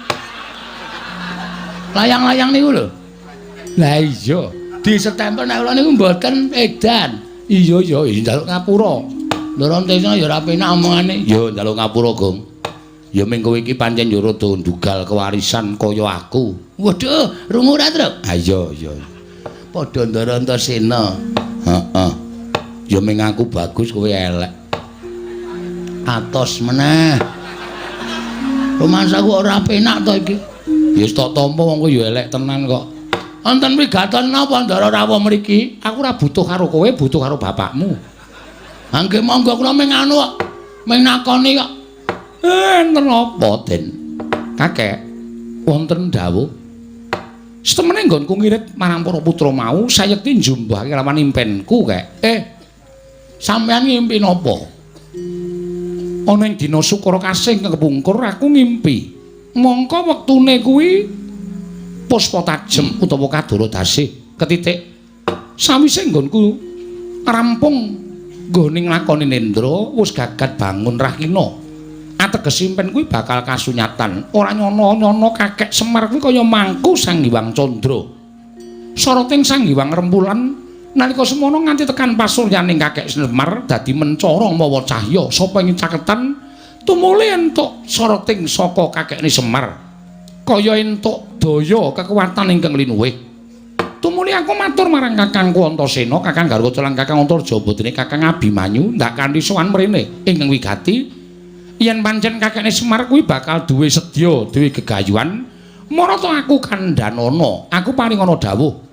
Layang-layang niku lho. Lah iya, disestempel nek kula niku mboten edan. Iya njaluk ngapura. Ndara Antasena ya ora penak omongane. Ya njaluk ngapura, Gong. Ya ming kowe iki pancen yo rada ndugal kewarisan kaya aku. Waduh, rungu ra, Truk? Ha iya. Padha Ndara Antasena. Heeh. Ya ming aku bagus kowe elek. Atos meneh. Romansaku ora penak to iki. Ya wis tak tampa wong kowe ya elek tenan kok. Wonten wigaton napa Ndara rawuh mriki? Aku ora butuh karo kowe, butuh karo bapakmu. Angge monggo kula ming anu kok. Ming nakoni kok. Enten apa, Den? Kakek, wonten dawuh. Setemene nggonku ngirit marang para putra mau, sayekti njumbahake lawan impenku, Kek. Sampeyan ngimpi napa? Ana ing dina Sukara Kasing kepungkur aku ngimpi. Mongko wektune kuwi puspa tajem utawa kadara dasih ketitik. Sawise nggonku rampung nggone nglakoni nendra wis gagat bangun rahina. Ateges impen kuwi bakal kasunyatan. Ora nyono-nyono Kakek Semar kuwi kaya mangku Sang Hyang Candra. Soroting Sang Hyang Rembulan nalika semono nganti tekan pasuryaning Kakek Semar dadi mencara mawa cahya sapa ing caketan tumuli entuk soroting saka Kakekne Semar kaya entuk daya kekuatan ingkang linuwih. Tumuli aku matur marang Kakangku Antasena, Kakang Garwaca lan Kakang Antarja bodene Kakang Abimanyu ndak kanthi sowan mrene ingkang wigati yen pancen kakekne Semar kuwi bakal duwe sedya, duwe gegayuhan, marata aku kandhanana, aku paring ana dawuh.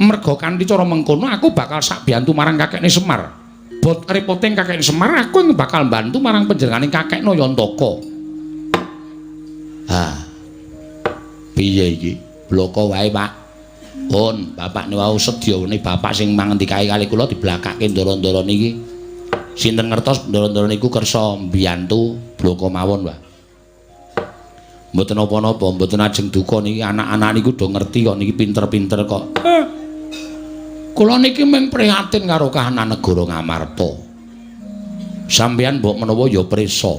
Merga kanthi cara mengkono aku bakal sak biyantu marang kakekne Semar. Bot repoting kakekne Semar, aku yang bakal bantu marang panjenenganing kakekne Yantaka. Ha. Piye iki? Bloko wae, Pak. Pun, bapak niku sedya ne bapak sing mangendikae kali kula diblakake ndara-ndara niki. Sinten ngertos ndara-ndara niku kersa mbiyantu bloko mawon, Pak. Mboten apa-apa, mboten ajeng duka niki anak-anak niku do ngerti kok niki pinter-pinter kok. Kula niki mung prihatin karo kahanan negara Ngamarta. Sampeyan mbok menawa ya prisa.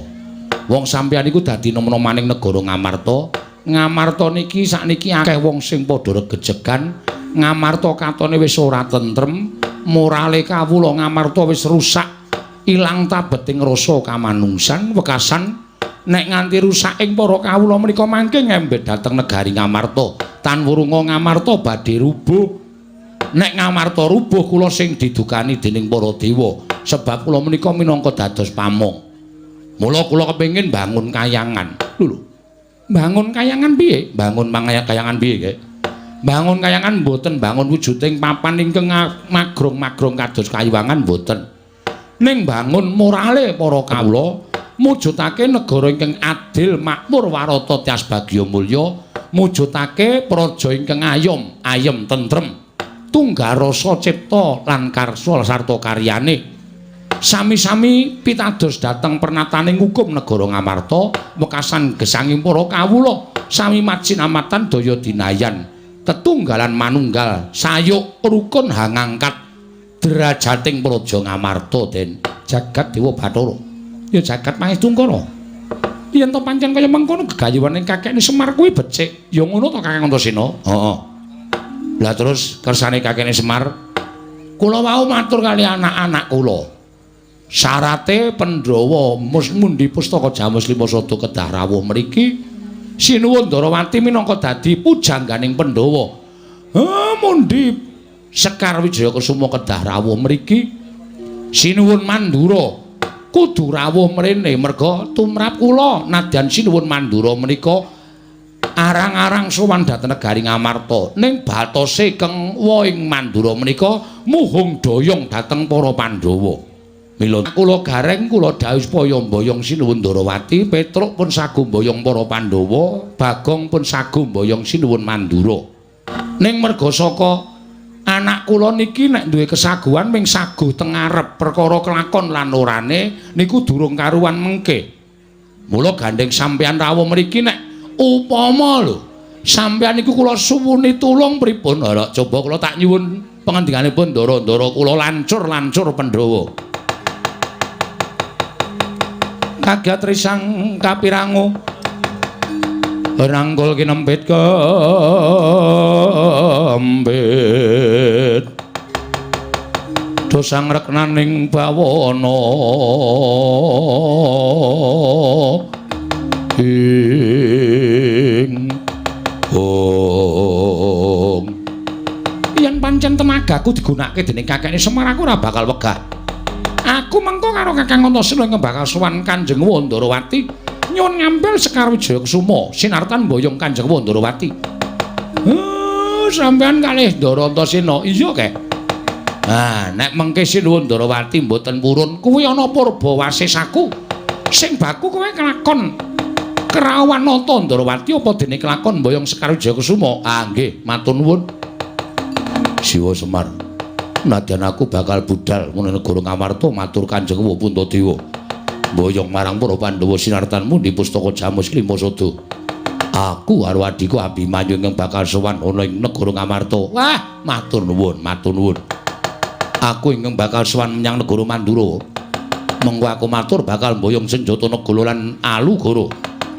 Wong sampeyan niku dadi nom-nomaning negara Ngamarta. Ngamarta niki sakniki akeh wong sing padha regejegan. Ngamarta katone wis ora tentrem, morale kawula Ngamarta wis rusak, ilang tabeting rasa kamanungsan, wekasan nek nganti rusak ing para kawula menika mangke ngembet dhateng negari Ngamarta. Tan wurunga Ngamarta badhe rubuh. Nek Ngamarta rubuh kula sing didukani dening para dewa, sebab kula menika minangka dados pamong. Mula kula kepengin bangun kayangan. Lho. Bangun kayangan piye? Bangun kayangan piye, Kek? Bangun kayangan mboten bangun wujuding papan ingkang magrong-magrong kados kayuwangan mboten. Ning bangun morale para kawula, mujudake negara ingkang adil, makmur, warata, tias bagya mulya, mujudake praja ingkang ayem tentrem, tunggal rasa cipta lan karsa sarta karyane. Sami-sami pitados dhateng pernataning hukum negara Ngamarta, wekasan gesanging para kawula sami majinamatan daya dinayan, tetunggalan manunggal, sayuk rukun hangangkat derajating praja Ngamarta den jagat Dewa Bathara. Ya jagat Mahestungkara. Yen to pancen kaya mengkono gegayuhaning kakekne Semar kuwi becik, ya ngono to Kakang Antasena? Heeh. Lah terus kersane kakekne Semar kula wau matur kali anak-anak kula. Syarate Pandhawa mundi pustaka Jamus Limasada kedah rawuh mriki sinuwun Ndarawati minangka dadi pujangganing Pandhawa. Mundi Sekar Wijaya Kusuma kedah rawuh mriki sinuwun Mandura kudu rawuh mrene merga tumrap kula nadyan sinuwun Mandura menika arang-arang sowan dhateng negari Ngamarta ning batose keng woing Mandura menika muhung doyong dhateng para Pandhawa. Mila kula gareng kula dawuh supaya mboyong sinuwun Ndarawati, Petruk pun sagu mboyong para Pandhawa, Bagong pun sagu mboyong sinuwun Mandura. Ning merga saka anak kula niki nek duwe kesaguhan ming sagu teng ngarep perkara kelakon lan orane niku durung karuan mengke. Mula gandeng sampeyan rawuh mriki nek upama lho sampeyan niku kula suwuni tulung pripun? Ora coba kula tak nyuwun pangandikanipun ndara-ndara kula lancur-lancur Pandhawa. Kagat risang kapirangu rangkul kinempit kembit dosang reknaning bawana ing yen pancen temagaku digunakake dening kakekne Semar aku ora bakal wegah. Aku mengko karo Kakang Antasena ing bakal sowan Kanjeng Ndarawati nyuwun ngambil Sekar Wijaya Kusuma sinartan mboyong Kanjeng Ndarawati. Sampeyan kalih Ndara Antasena iya kek. Nek mengke sinuwun Ndarawati mboten purun kuwi ana purba wasisaku sing baku kowe kelakon kerawan nata Ndarawati apa dene kelakon mboyong Sekar Wijaya Kusuma. Nggih matur nuwun. Siwa Semar. Nadyan aku bakal budal menawa negara Ngamarta matur Kanjeng Puntadewa. Mboyong marang para Pandhawa sinartanmu di pustaka Jamus Limasada. Aku karo adhiku Abimanyu ingkang bakal sowan ana ing negara Ngamarta. Wah, matur nuwun, matur nuwun. Aku ingkang bakal sowan menyang negara Mandura. Mengko aku matur bakal mboyong senjata negara lan alugara.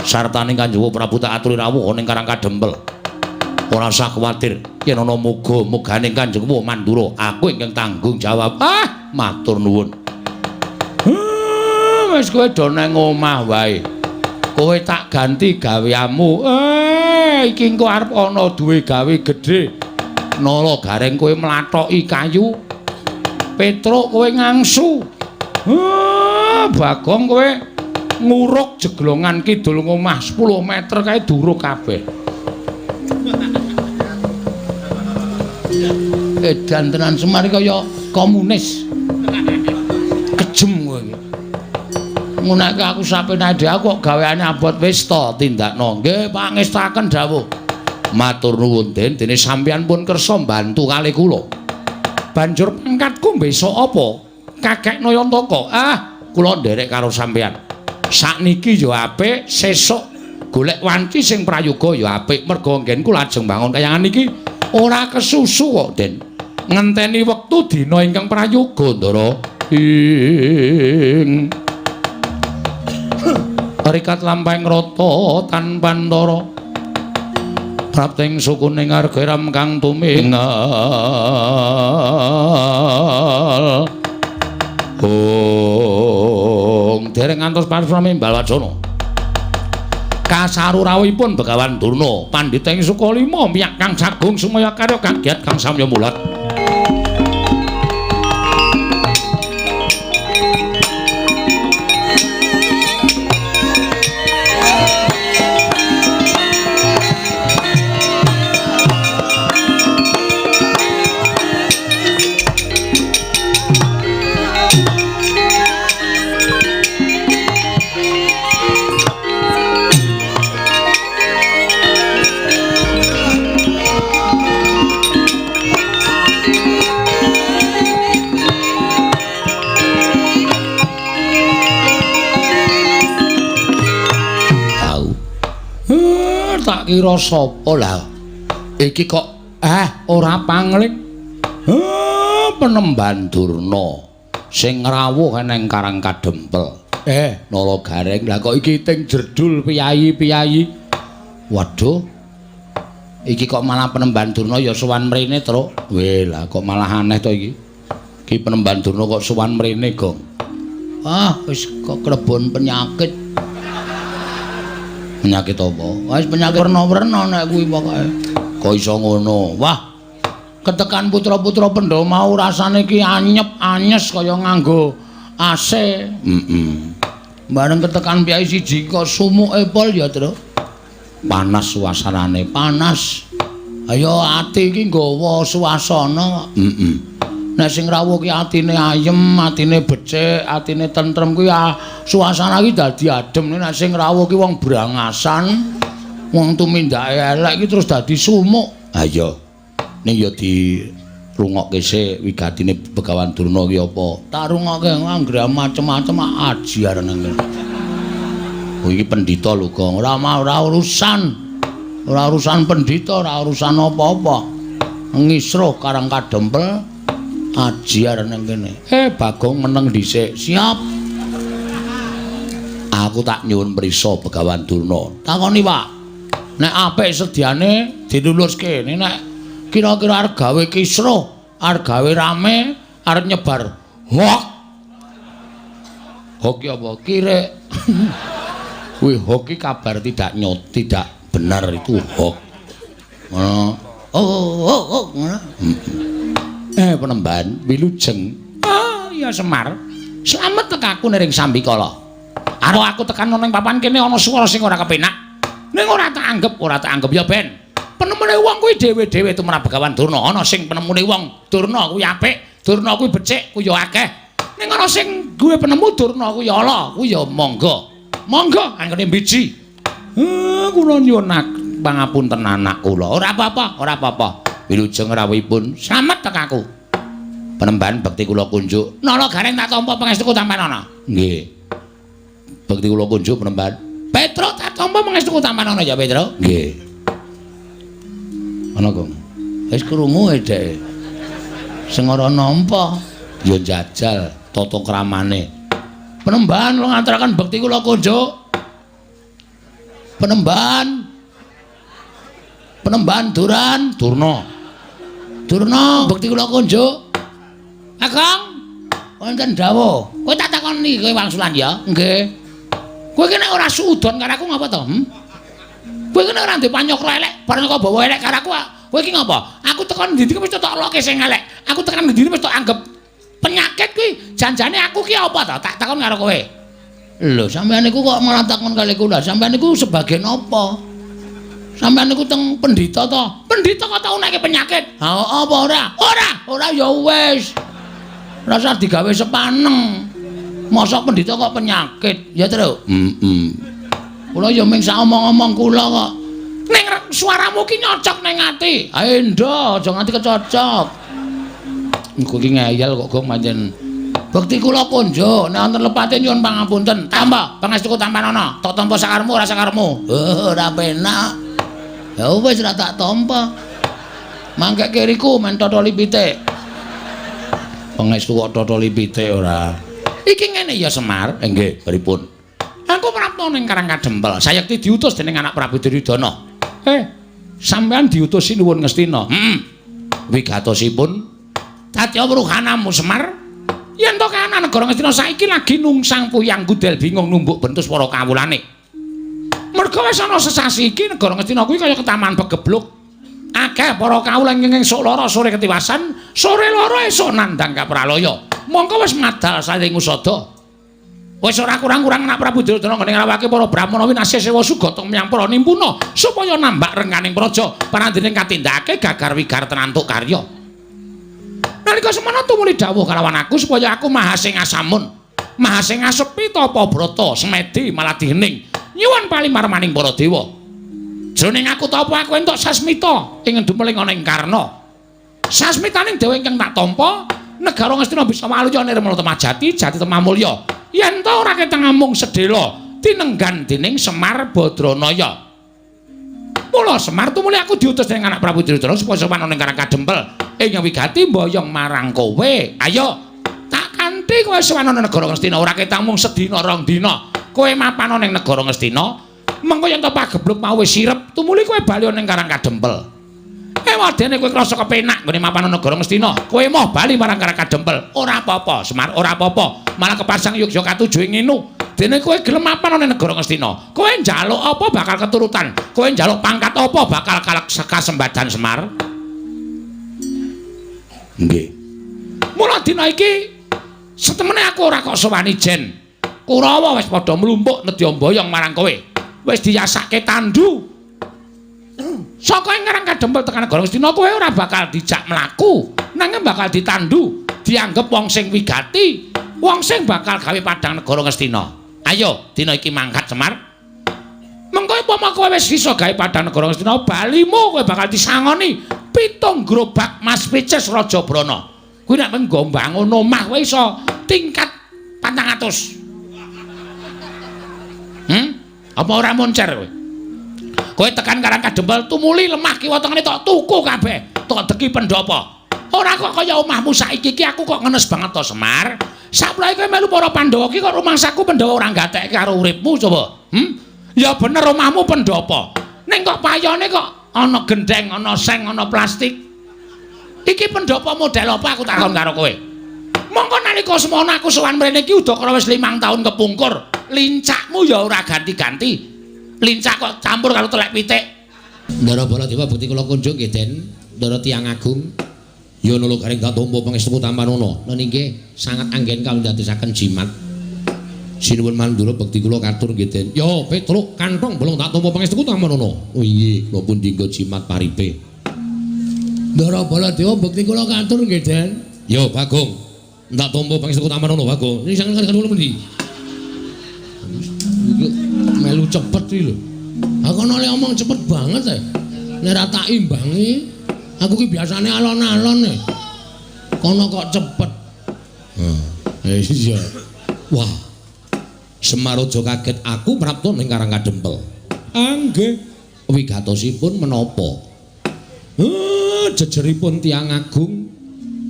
Sartaning Kanjeng Prabu tak aturi rawuh ana ing Karang Kadempel. Ora usah kuwatir yen ana muga-muganing Kanjeng Mandura aku ingkang tanggung jawab. Matur nuwun. Wis kowe do nang omah wae. Kowe tak ganti gaweanmu. Iki engko arep ana duwe gawe gedhe. Nala Gareng kowe mlathoki kayu. Petruk kowe ngangsu. Bagong kowe nguruk jeglongan kidul ngomah 10 meter kae duruk kabeh. Edan tenan Semar kaya komunis. Kejem kowe iki. Ngunake aku sapenade aku kok gaweane abot wis to tindakno. Nggih, pangestaken dawuh. Matur nuwun Den, dene sampeyan pun kersa mbantu kalih kula. Banjur pangkatku besok apa? Kakek Nayantaka. Kula nderek karo sampeyan. Sakniki ya apik, sesuk golek wanci sing prayoga ya apik. Merga nggenku lajeng bangun kayangan iki ora kesusu kok, Den. Ngenteni wektu dina ingkang prayoga, Ndara. Ing Rikat lampahing rata tanpa ndara. Prapting sukuning argeram kang tumingal. Dereng ngantos pasrami Balwacana. Kasarurawipun Begawan Durna, pandhita ing Sukalima miyak kang jagung sumaya karya kagiat kang samya mulat. Tak kira sapa lah iki kok ora pangling Penemban Durna sing ngrawuh eneng Karang Kadempel Nala Gareng lah kok iki ting jerdul piyayi-piyayi waduh iki kok malah Penemban Durna ya sowan mrene Truk weh lah kok malah aneh to iki Penemban Durna kok sowan mrene Gong wis kok klebon penyakit penyakit apa? Wis penyakit werna-werna nek kuwi pokoke. Kok iso ngono? Wah. Ketekan putra-putra Pandhawa mau rasane ki anyep, anyes kaya nganggo AC. Bareng ketekan piyai siji kok sumuke pol ya, Truk. Panas suasanane, panas. Ayo ati iki nggawa suasana. Nek sing rawuh ki atine ayem, atine becik, atine tentrem kuwi suasana iki dadi adem. Nek sing rawuh ki wong brangasan, wong tumindake elek ki terus dadi sumuk. Ha iya. Ning ya dirungokke sik wigatine Begawan Durna ki apa? Tak rungokke anggere macem-macem ajiar nang kene. Oh iki pendhita lho, Gong. Ora urusan. Ora urusan pendhita, ora urusan apa-apa. Ngisruh Karang Kadempel ajiar nang kene. Bagong meneng dhisik. Siap. Aku tak nyuwun prisa Begawan Durna. Takoni, Pak. Nek apik sediane diluluske. Nek kira-kira arep gawe kisruh, arep gawe rame, arep nyebar hok. Hok ki apa? Kirek. Kuwi hok ki kabar tidak benar itu hok. Penemban wilujeng. Iya Semar. Slamet tekaku ning Sambikala. Arep aku tekan ning papan kene ana swara sing ora kepenak. Ning ora tak anggap ya Ben. Penemune wong kuwi dhewe-dhewe tumrap Begawan Durna. Ana sing penemune wong Durna kuwi apik, Durna kuwi becik, kuwi ya akeh. Ning ana sing duwe penemu Durna kuwi ala, kuwi ya monggo. Monggo angkene biji. Kula nyuwun pangapunten anak kula. Ora apa-apa. Wilujeng rawuhipun slamet tekaku. Penemban bekti kula kunjuk. Nala Gareng tak tampa pangestuku tampan ana. Nggih. Bekti kula kunjuk Penemban. Petruk tak tampa pangestuku tampan ana ya Petruk. Nggih. Ana Gong. Wis krungu dhek. Sing ora nampa ya jajal tata kramane. Penemban kula ngaturaken bekti kula kunjuk. Penemban Durna bekti kula kunjuk. Kang, wonten dawuh. Kowe tak takoni kowe wangsulan ya? Nggih. Kowe kene ora suudon karo aku ngapa to? Kowe kene ora ndek panyokro elek, bareng kok bawa elek karo aku. Kowe iki ngapa? Aku tekan ndi iki wis tak loke sing elek. Aku tekan ndi wis tak anggap penyakit kuwi. Janjane aku ki apa to? Tak takon karo kowe. Lho, sampean niku kok malah takon kali kula. Sampean niku sebagian apa? Sampean niku teng pendhita to? Pendhita kok tau nek penyakit? Ha apa ora? Ora ya wis. Rasa digawe sepaneng. Mosok pendhita kok penyakit? Ya, Tru. Kula ya mung sak omong-omong kula kok. Ning suaramu ki nyocok ning ati. Ae ndo, aja nganti kecocok. Engko ki ngeyel kok Gong pancen. Bekti kula konjo, nek wonten lepate nyuwun pangapunten. Tambah pangestuku tampanono. Tok tampa sakarmu ora sakarmu. Ora penak. Ya wis ora tak tampa. Mangke kiriku men totoli pitik. Pangestu kok totoli pitik ora. Iki ngene ya Semar. Nggih, pripun? Aku prapta ning Karang Kadempel. Sayekti diutus dening anak Prabu Duryudana. Sampean diutusi nuwun Ngastina. Wigatosipun dadi wruhanamu Semar. Yen to kahanan negara Ngastina saiki lagi nungsang puyang gudel bingung numbuk bentus para kawulane. Merga wis ana sesasi iki negara Ngastina kuwi kaya ketaman pegebluk. Akeh para kawula ingkang esuk lara sore ketiwasan, sore lara esuk nandhang kapralaya. Mongko wis madal saring usada. Wis ora kurang-kurang anak Prabu Duryudana nggone ngrawake para Brahmana winasih sewa sugata menyang para nimpuna supaya nambak rengganing praja panandene katindakake gagar wigar tenantuk karya. Nalika semana tumuli dawuh kalawan aku supaya aku mahasing asamun, mahasing asepi tapa brata semedi maladihening nyuwun palimarmaning para dewa. Jroning aku tapa aku entuk sasmita ing ndumeling ana ing Karna. Sasmitaning dewa ingkang tak tampa negara Ngastina bisa maluya nirmala temajati jati temamulya. Yen ta ora keteng amung sedhela tinenggan dening Semar Badranaya. Mula Semar tumuli aku diutus dening anak Prabu Duryudana supaya sowan ning Karang Kadempel ing wigati mboyong marang kowe. Ayo, tak kanthi kowe sowan ning negara Ngastina ora keteng mung sedina rong dina. Kowe mapan ning negara Ngastina, mengko yen ta pagebluk mau wis sirep, tumuli kowe bali ning Karang Kadempel. Wadene kowe krasa kepenak nggone mapan negara Ngastina. Kowe moh bali marang Karang Kadempel. Ora apa-apa, Semar, ora apa-apa. Malah kepasang Yogya katujuh ing ngenu. Dene kowe gelem mapan ning negara Ngastina. Kowe njaluk apa bakal keturutan. Kowe njaluk pangkat apa bakal kasembadan Semar. Nggih. Mula dina iki setemene aku ora kok sowani jen. Kurawa wis padha mlumpuk nedya mboyong marang kowe. Wis diyasake tandu. Saka ing Karang Kadempel tekan negara Ngastina kowe ora bakal dijak mlaku, nanging bakal ditandu, dianggep wong sing wigati, wong sing bakal gawe padang negara Ngastina. Ayo, dina iki mangkat Semar. Mengko upama kowe wis bisa gawe padang negara Ngastina, balimu kowe bakal disangoni 7 grobak Mas Pices Raja Brana. Kuwi nek nggo mbangun omah kowe iso tingkat 400. Apa ora moncer kowe? Kowe tekan Karang Kadempel tumuli lemah kiwa tengene tok tuku kabeh, tok deki pendopo. Ora kok kaya omahmu saiki iki aku kok ngenes banget to Semar. Saplahe kowe melu para Pandhawa iki kok rumangsaku Pandhawa ora gatekke karo uripmu coba. Ya bener omahmu pendopo. Ning kok payone kok ana gendeng, ana seng, ana plastik. Iki pendopo model apa aku takon karo kowe. Mongko nalika semono aku sowan mrene iki udakara wis 5 taun kepungkur. Lincakmu ya ora ganti-ganti. Lincah kok campur karo telek pitik. Ndara Baladewa bukti kula kunjung nggih Den, Ndara Tiyang Agung. Ya nulung karing katumpa pangestu Tampanono. Lan nggih sangat anggen kawula ndadosaken jimat. Sinuwun mandura bekti kula katur nggih Den. Ya Petruk kantong bolong tak tampa pangestu Tampanono. Oh iya, kula pun dinggo jimat paripe. Ndara Baladewa bekti kula katur nggih Den. Ya Bagong. Ndak tampa pangestu Tampanono Bagong. Ini sangat kula pundi? Melu cepet iki lho. Aku nek omong cepet banget ya. Nek ra tak imbangi, aku ki biasane alon-alon e. Kono kok cepet. Iya. Wah. Semar aja kaget aku prapta ning Karang Kadempel. Nggih. Wigatosipun menapa? Jejeripun Tiyang Agung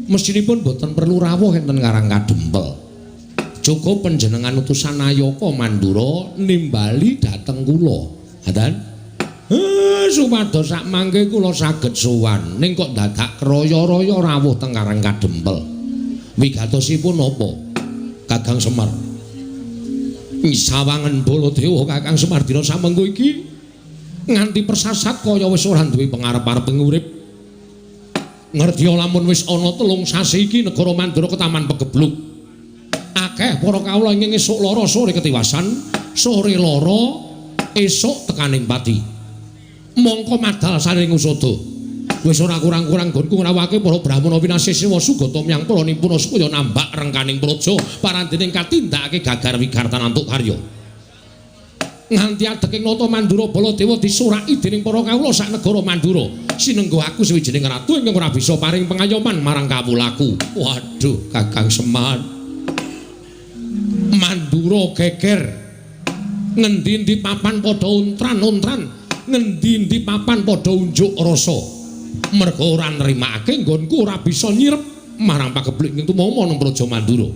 mesinipun boten perlu rawuh enten Karang Kadempel. Cukup panjenengan utusan Nayaka Mandura nimbali dhateng kula. Hadan? Supados sak mangke kula saged sowan ning kok dadak kraya-raya rawuh teng Karang Kadempel. Wigatosipun napa? Kakang Semar. Sawangen Baladewa Kakang Semar dina samengko iki nganti persasat kaya wis ora duwe pangarep-arep urip. Ngerti lamun wis ana 3 sasi iki negara Mandura ketaman pegebluk. Akeh para kawula ing esuk lara sore ketiwasan, sore lara esuk tekaning pati. Mongko madal saring usada. Wis ora kurang-kurang gonku ngrawake para brahmana winasisiwa sugata miyang para nimpuna supaya nambak rengkaning praja parandening katindakake gagar wigartan antuk karya. Nganti adeking nata Mandura Baladewa disuraki dening para kawula sak negara Mandura. Sinenggo aku sawijining ratu ingkang ora bisa paring pengayoman marang kawulaku. Waduh, Kakang Semar. Mandura geger. Ngendi-endi papan padha untran-untran, ngendi-endi papan padha unjuk rasa. Merga ora nrimakake nggonku ora bisa nyirep marang pageblik ing tumama nang Praja Mandura.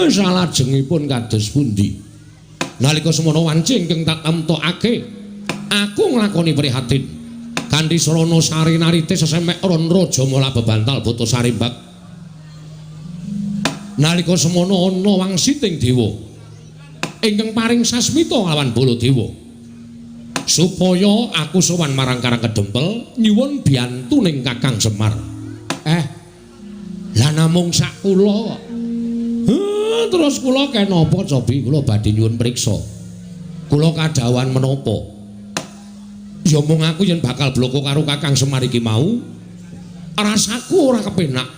Salajengipun kados pundi? Nalika semana wanci ingkang tak tamtokake, aku nglakoni prihatin kanthi srana sari narite sesemek ron raja mula bebantal boto sarimbak. Nalika semana ana wangsiting dewa ingkang paring sasmita lawan Baladewa supaya aku sowan marang Karang Kedempel nyuwun biyantuning Kakang Semar. Lah namung sak kula kok. Terus kula kenapa cobi kula badhe nyuwun priksa. Kula kadhawan menapa? Ya mung aku yen bakal bloko karo Kakang Semar iki mau, rasaku ora kepenak.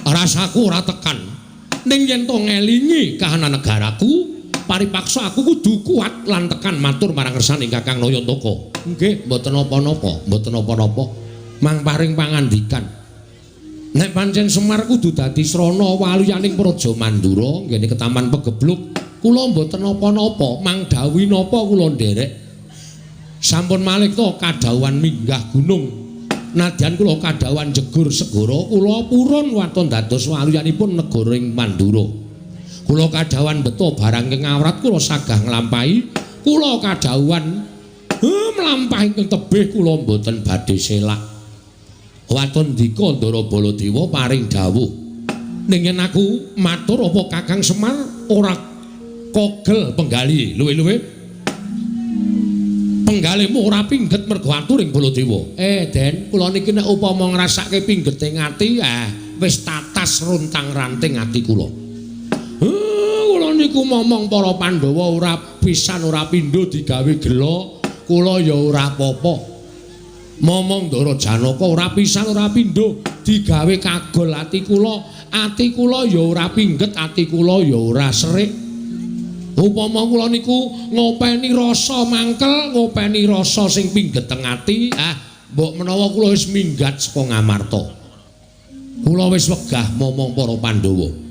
Rasaku ora tekan. Ning yen to ngelingi kahanan negaraku, paripaksa aku kudu kuat lan tekan matur marang ngersane Kakang Nayantaka. Nggih, mboten napa-napa, mboten napa-napa. Mang paring pangandikan. Nek pancen Semar kudu dadi srana waluyaning Praja Mandura nggene ketaman pegebluk, kula mboten napa-napa, mang dawuh napa kula nderek. Sampun malih to kadhawuhan minggah gunung. Nadyan kula kadhawuhan jegur segara, kula purun waton dados waluyanipun negara ing Mandura. Kula kadhawuhan beto barang ing awrat kula sagah nglampahi, kula kadhawuhan mlampahi ing tebih kula mboten badhe selak. Waton dika Ndara Baladewa paring dawuh. Ning yen aku matur apa Kakang Semar ora kogel penggali luwe-luwe. Penggalihmu ora pingget mergo atur ing Baladewa. Den, kula niki nek upama ngrasake pinggeting ati, wis tatas runtang-ranting ati kula. Kula niku momong para Pandhawa ora pisan ora pindho digawe gela, kula ya ora apa-apa. Momong Ndara Janaka ora pisan ora pindho digawe kagol ati kula ya ora pingget, ati kula ya ora serik. Upama kula niku ngopeni rasa mangkel, ngopeni rasa sing pinggeteng ati, mbok menawa kula wis minggat saka Ngamarta. Kula wis wegah momong para Pandhawa.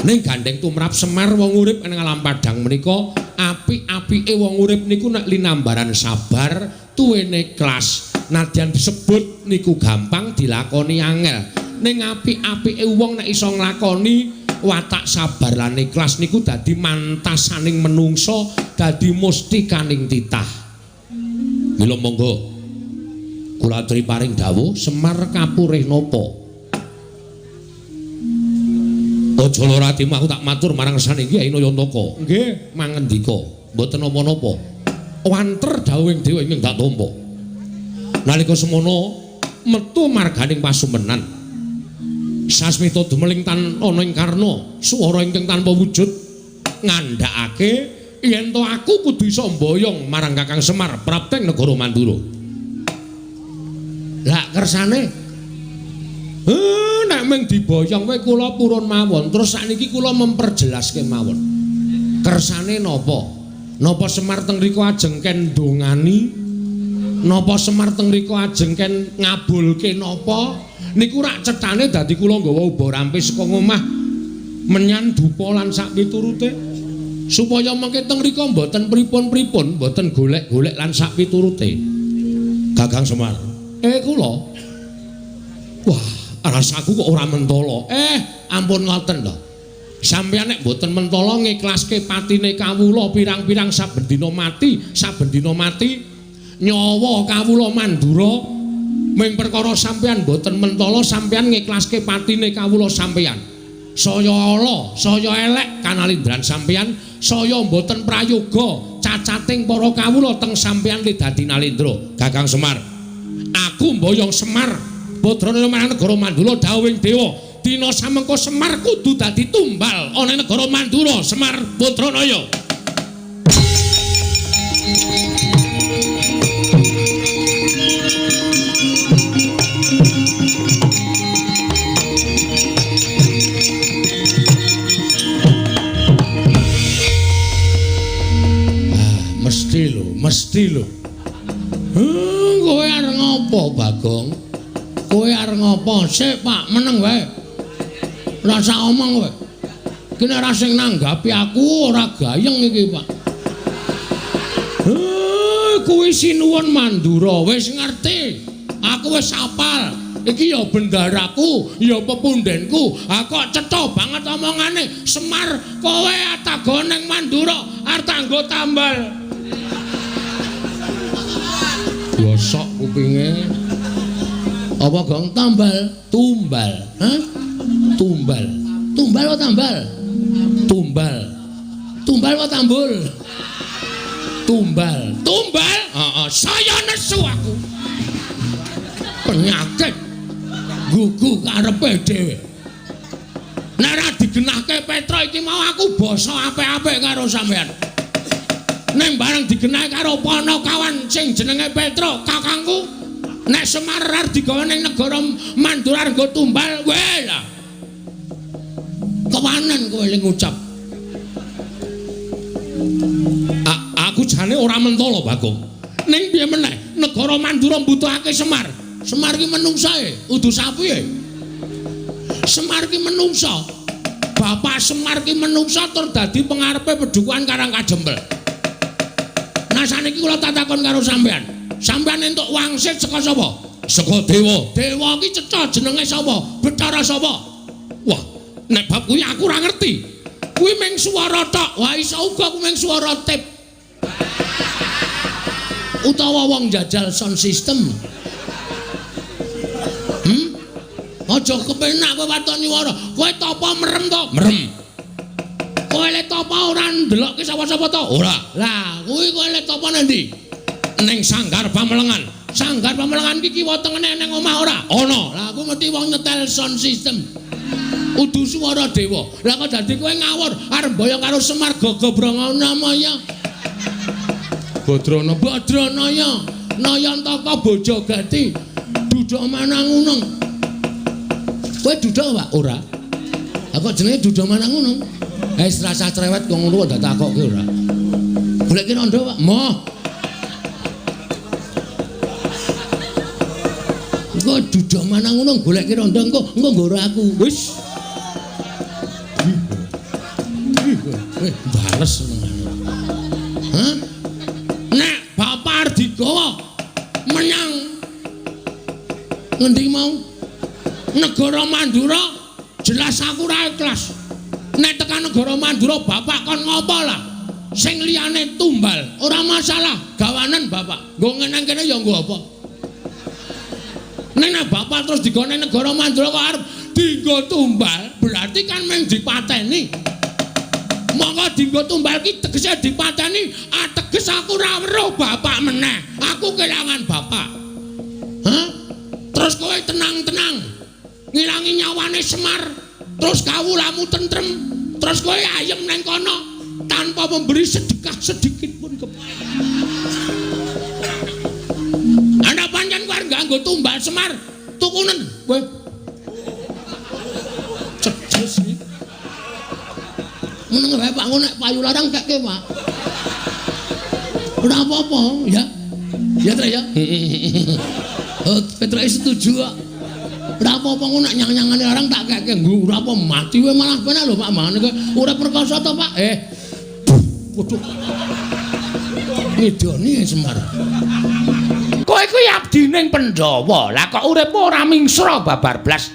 Ning gandeng tumrap Semar wong urip ing alam padhang menika, apik-apike wong urip niku nek linambaran sabar, tuwene ikhlas. Nadyan disebut niku gampang dilakoni angel. Ning apik-apike wong nek iso nglakoni watak sabar lan ikhlas niku dadi mantasaning menungsa, dadi mustikaning titah. Mila monggo kula aturi paring dawuh Semar kapurih napa? Aja lara atimu aku tak matur marang sane Kyai Nayantaka. Nggih, mangendika, mboten napa-napa. Wanter dawuhing dewa ingkang tak tampa. Nalika semono metu marganing pasumenan. Sasmita dumeling tan ana ing karna swara ingkang tanpa wujud ngandhakake yen to aku kudu iso mboyong marang Kakang Semar prapteng negara Mandura. Lah kersane nek mung diboyong wae kula purun mawon. Terus sakniki kula memperjelaske mawon. Kersane napa? Napa Semar teng mriku ajeng ken ndongani? Napa Semar teng mriku ajeng ken ngabulke napa? Niku rak cethane dadi kula nggawa uba rampis saka omah menyan dupa lan sak piturute. Supaya mengke teng mriku mboten pripun-pripun, mboten golek-golek lan sak piturute. Kakang Semar. Kula. Wah, rasaku kok ora mentala. Ampun ngoten lho. Sampeyan nek mboten mentala ngiklaske patine kawula pirang-pirang saben dina mati, nyawa kawula Mandura ming perkara sampeyan mboten mentala sampeyan ngiklaske patine kawula sampeyan. Saya ala, saya elek kanalindran sampeyan, saya mboten prayoga cacating para kawula teng sampeyan le dadi nalindra. Kakang Semar, aku Aku mboyong Semar, putrane marang negara Mandura dawuhing dewa, dina samengko Semar kudu dadi tumbal ana negara Mandura, Semar Putranaya. Mesti lho. Kowe arep ngopo, Bagong? Kowe arep ngopo? Sik, Pak, meneng wae. Ora usah omong kowe. Kene ora sing nanggapi aku ora gayeng iki, Pak. Kowe sinuwun Mandura, wis ngerti. Aku wis apal. Iki ya bendaraku, ya pepundhenku. Aku cetha banget omongane. Semar, kowe atago ning Mandura arep tanggo tambal. Gosok kupinge. Apa Gong tambal? Tumbal. Hah? Tumbal. Tumbal apa tambal? Tumbal. Tumbal apa tambul? Tumbal. Tumbal? Heeh, saya nesu aku. Penyakit gugu karepe dhewe. Nek ora digenahke Petro iki mau aku basa apik-apik karo sampean. Nek bareng digenah karo Panakawan sing jenenge Petro, kakangku. Nek Semar arep digawe ning negara Mandura nggo tumbal, weh lah. Kewanen kowe ling ngucap. Aku jane ora mentolo, Bagong. Ning piye meneh? Negara Mandura mbutuhake Semar. Semar ki menungsae, udu sapi. Semar ki menungsa. Bapak Semar ki menungsa tur dadi pengarepe Pedukuhan Karang Kajembel. Nah saniki kula takon karo sampean. Sampean entuk wangsit saka sapa? Saka dewa. Dewa ki cetha jenenge sapa? Bathara sapa? Wah, nek bab kuwi aku ora ngerti. Kuwi mung swara tok. Wah iso uga kuwi mung swara tip. Utawa wong jajal sound system. Aja kepenak kowe watoni wara. Kowe tapa merem to? Merem. Kowe le tapa ora ndelokke sapa-sapa to? Ora. Lah, kuwi kowe le tapa nang ndi? Ning Sanggar Pamelengan. Sanggar Pamelengan iki kiwa tengene ning omah ora? Ana. Lah aku mesti wong nyetel sound system. Udu swara dewa. Lah kok dadi kowe ngawur arep boyong karo Semar Gagabranganamaya. Badranaya. Nayantaka Bojogati. Duduk Manangunung. Kowe duduk, Pak? Ora. Aku jenenge duduk Manangunung. Wis rasa cerewet kok ngono kok dak takokke ora. Golek ki rondo, Pak. Moh. Engko duduk Manangunung golek ki rondo engko nggoro aku. Wis. Bales. Hah? Nek Bapak Ardigawa menyang ngendi mau? Negara Mandura jelas aku ora ikhlas. Nek tekan negara Mandura Bapak kon ngopo lah? Sing liyane tumbal, ora masalah. Gawanen Bapak. Nggo ngeneng kene ya nggo apa? Nek Bapak terus digone negara Mandura kok arep dienggo tumbal, berarti kan mung dipateni. Monggo dienggo tumbal ki tegese dipateni, ateges aku ora weruh Bapak meneh. Aku kelangan Bapak. Hah? Terus kowe tenang-tenang. Ngilangi nyawane Semar, terus kawulamu tentrem, terus kowe ayem neng kono tanpa memberi sedekah sedikit pun kepada. Ana pancen kowe nganggo tumbal Semar, tukunen kowe. Cedes iki. Meneng wae Pak, nek payu larang kekke, Pak. Ora apa-apa, ya. Ya, Tra ya. Petro setuju kok. Ora apa-apa ngono nek nyang-nyangane larang tak keke nggo ora apa mati kowe malah penak lho Pak mangane kowe urip perkasa to Pak. Waduh. Ngidoni Semar. Kowe kuwi abdining Pandhawa. Lah kok uripmu ora mingsra babar blas.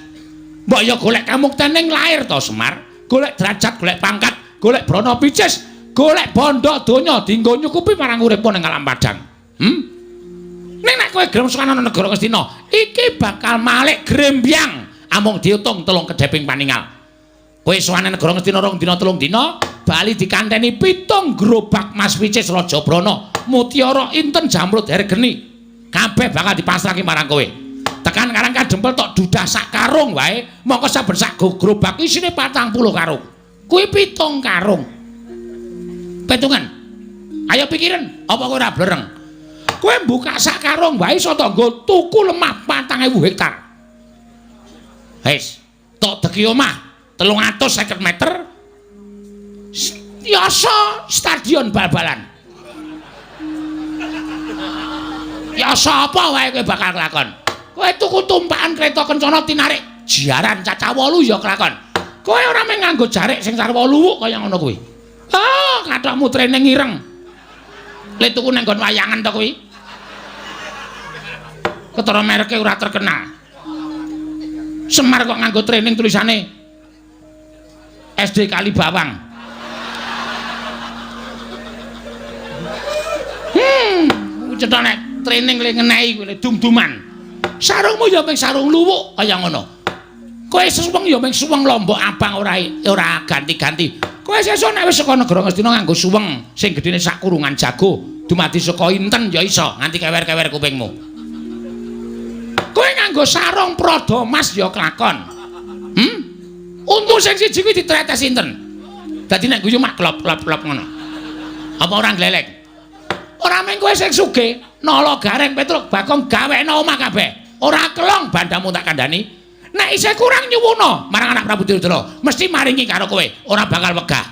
Mbok ya golek kamukten ning lair to Semar. Golek derajat, golek pangkat, golek brana picis, golek bondo donya dienggo nyukupi marang uripmu ning alam padang. Nek kowe gelem sowan ana negara Ngastina, iki bakal malik grembyang amung diutung 3 kedheping paningal. Kowe sowan negara Ngastina 2 dina 3 dina, bali dikanteni 7 gerobak mas picis Raja Brana, mutiara inten jamrut hergeni. kabeh bakal dipasrahke marang kowe. Tekan Karang Kadempel tok dudah sak karung wae, mongko saben sak grobak isine 40 karung. Kuwi 7 karung. Petungan. Ayo pikirin, apa kowe ora blereng? Kowe buka sak karung wae iso nggo tuku lemah 4.000 hektar. Wis, tok deki omah 350 meter. Yasa stadion bal-balan. Yasa apa wae kowe bakal kelakon. Kowe tuku tumpakan kereta kencana tinarik jiaran cacah 8 ya kelakon. Kowe ora mung nganggo jarik sing sar 8 wuk kaya ngono kuwi. Ah, kathokmu training ireng. Lek tuku nang nggon wayangan to kuwi. Ketara mereke ora terkenal. Semar kok nganggo training tulisane SD Kali Bawang. Cetane training le ngenehi kuwi dum-duman. Sarungmu ya mung sarung luwuk kaya ngono. Kowe suweng ya mung suweng lombok abang ora ganti-ganti. Kowe sesuk nek wis saka negara Ngastina nganggo suweng sing gedene sak kurungan jago, dumadi saka inten ya iso nganti kewer-kewer kupingmu. Kowe nganggo sarung prada emas ya kelakon. Untu sing siji kuwi ditretes inten. Dadi nek guyu mak klop-klop ngono. Apa ora glelek? Ora mung kowe sing sugih, nala gareng Petruk Bakong gawekno omah kabeh. Ora kelong bandamu tak kandhani. Nek isih kurang nyuwuna marang anak Prabu Duryudana, mesti maringi karo kowe, ora bakal wegah.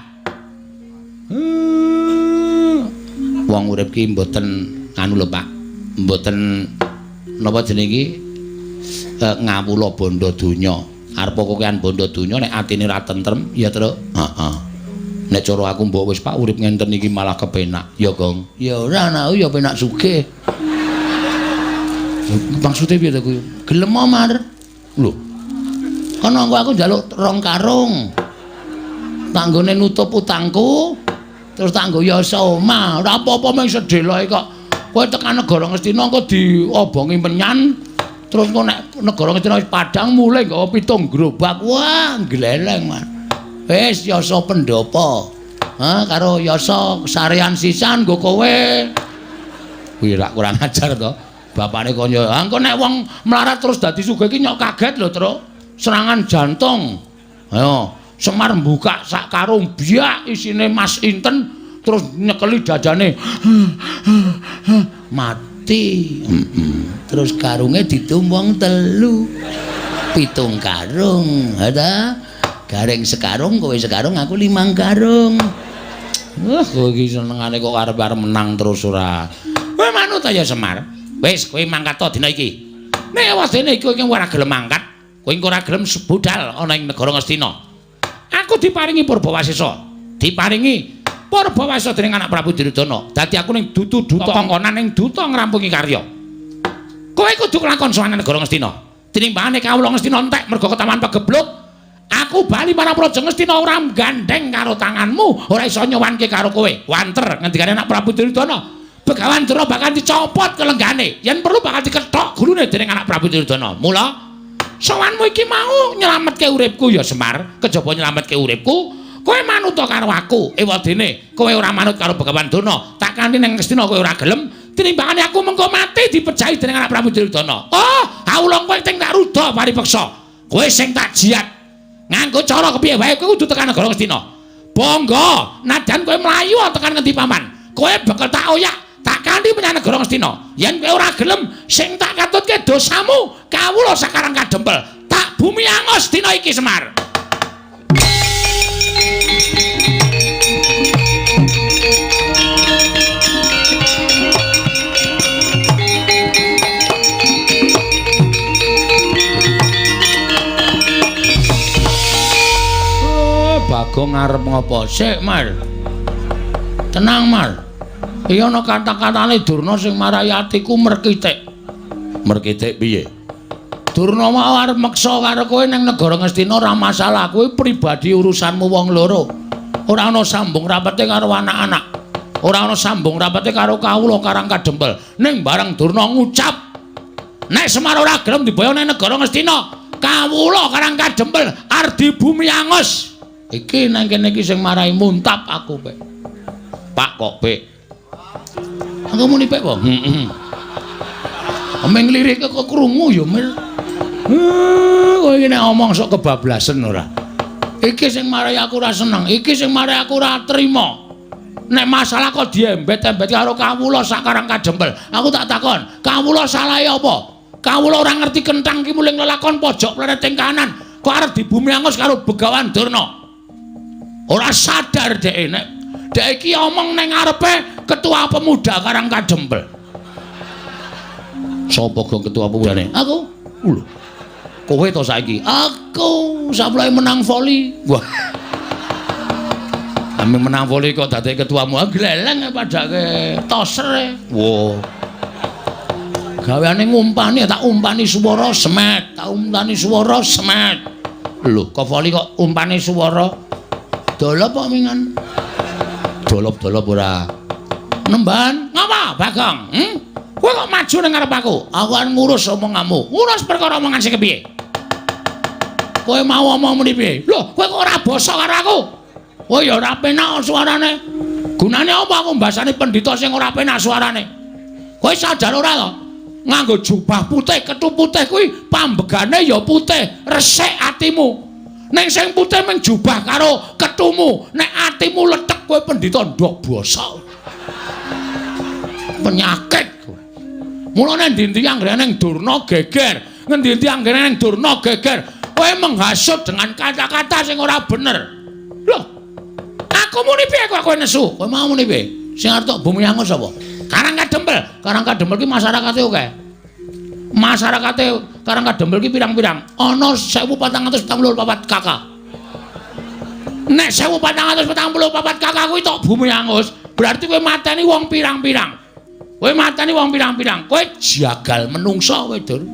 Wong urip ki mboten anu lho Pak. Mboten napa jenenge iki ngawula bondo donya. Arep kokean bondo donya nek atine ra tentrem ya terus heeh. Nek cara aku mbok wis Pak urip ngenten iki malah kepenak. Ya, Gong. Ya ora ana ya penak sugih. Maksude piye to kuwi? Gelem Mar. Lho. Ana aku njaluk 2 karung. Tanggone nutup utangku. Terus tanggo yasa omah. Ora apa-apa mung sedheloke kok. Kowe tekan negara Ngastina engko diobongi menyan. Terus kok nek negara Ngastina wis padhang mulai nggawa 7 gerobak. Wah, gleleng, Mas. Wis yasa pendopo. Karo yasa sarean sisan nggo kowe. Kuwi rak kurang ajar to. Bapakne kaya, engko nek wong melarat terus dadi sugih ki nyok kaget lho, Truk. Serangan jantung. Ayo, Semar mbuka sak karung biak isine Mas Inten terus nyekeli dadane. Mati. Terus karunge ditumpang 3. 7 karung. Ada gareng sekarung, kowe sekarung, aku 5 karung. Kowe iki senengane kok arep-arep menang terus ora. Kowe manut ya Semar. Wis kowe mangkat to dina iki. Nek wasene iki kowe ora gelem mangkat, kowe engko ora gelem budal ana ing negara Ngastina. Aku diparingi Purbawasesa. Diparingi Purbawasesa dening anak Prabu Duryudana. Dadi aku ning duta kongkonan ning duta ngrampungi karya. Kowe kudu kelakon sowan negara Ngastina. Tinimbangane kawula Ngastina entek mergo ketaman pegebluk. Aku bali marang Praja Ngastina ora gandeng karo tanganmu, ora iso nyowanke karo kowe. Wanter ngendikane anak Prabu Duryudana. Begawan Dura bakal dicopot kelenggane. Yen perlu bakal dikethok gulune dening anak Prabu Duryudana. Mula sowanmu iki mau nyelametke uripku ya Semar, kejaba nyelametke uripku, kowe manut karo aku. Ewadene kowe ora manut karo Begawan Duna. Tak kanthi ning Ngastina kowe ora gelem, tinimbangane aku mengko mati dipejahi dening anak Prabu Duryudana. Oh, kawula kowe ting tak ruda paripeksa. Kowe sing tak jiat. Nganggo cara kepiye wae kowe kudu tekan negara Ngastina. Bangga, najan kowe mlayu tekan ngendi paman. Kowe bakal tak oyak, tak kanthi menyang negara Ngastina. Yen kowe ora gelem, sing tak katutke dosamu, kawula sakarang kadempel. Tak bumi angos dina iki Semar. Bagong ngarep ngopo? Sik, Mar. Tenang, Mar. Iya ana kata-katane Durna sing marai atiku merkitik. Merkitik piye? Durna mau arep meksa karo kowe ning negara Ngastina ora masalah. Kowe pribadi urusanmu wong loro. Ora ana sambung rapete karo anak-anak. Ora ana sambung rapete karo kawula Karang Kadempel. Ning bareng Durna ngucap, nek Semar ora gelem diboyo ning negara Ngastina, kawula Karang Kadempel ardi bumi angus. Iki nang kene iki sing marai muntap aku, Pek. Pak kok, Pek. Aku muni Pek, Bang. Ming lirike kok krungu ya, Mir. Kowe iki nek ngomong sok kebablasen ora. Iki sing marai aku ora seneng, iki sing marai aku ora trima. Nek masalah kok diembet-embet karo kawula sakarang kadempel. Aku tak takon, kawula salahe apa? Kawula ora ngerti kenthang ki muling lelakon pojok plereting kanan. Kok arep dibumi angus karo Begawan Durna. Ora sadar dhek nek dhek iki omong ning ngarepe ketua pemuda Karang Kadempel. Sapa gong ketua pemudane? Aku. Lho. Kowe to saiki? Aku sampe menang voli. Wah. Ame menang voli kok dadi ketuamu. Gleleng padake toser. Wo. Gaweane ngumpani tak umpani swara semet, tak umpani swara semet. Lho, kok voli kok umpani swara? Dolop kok mingan. Dolop-dolop ora. Nemban, ngapa, Bagong? Kowe kok maju ning ngarep aku? Aku kan ngurus omonganmu. Ngurus perkara omongan sing kepiye? Kowe mau omong muni piye? Lho, kowe kok ora basa karo aku? Oh ya ora penak suarane. Gunane apa aku mbasani pendhita sing ora penak suarane? Kowe sadar ora to? Nganggo jubah putih, kethu putih kuwi pambegane ya putih, resik atimu. Ning sing putih mung jubah karo kethumu, nek atimu letek kowe pendhita ndok basa. Penyakit kowe. Mulane ndi-ndi anggere ning Durna geger, ngendi-endi anggere ning Durna geger. Kowe menghasut dengan kata-kata sing ora bener. Loh. Aku muni piye kok kowe nesu? Kowe mau muni piye? Sing arep tok bumi angus apa? Karang Kadempel. Karang Kadempel ki masyarakate akeh. Masyarakate Karang Kadempel ki pirang-pirang? Ana 1444 kakak. Nek 1444 kakak kuwi tok bumi angus, berarti kowe mateni wong pirang-pirang. Kowe mateni wong pirang-pirang. Kowe jagal menungso kowe, Dur.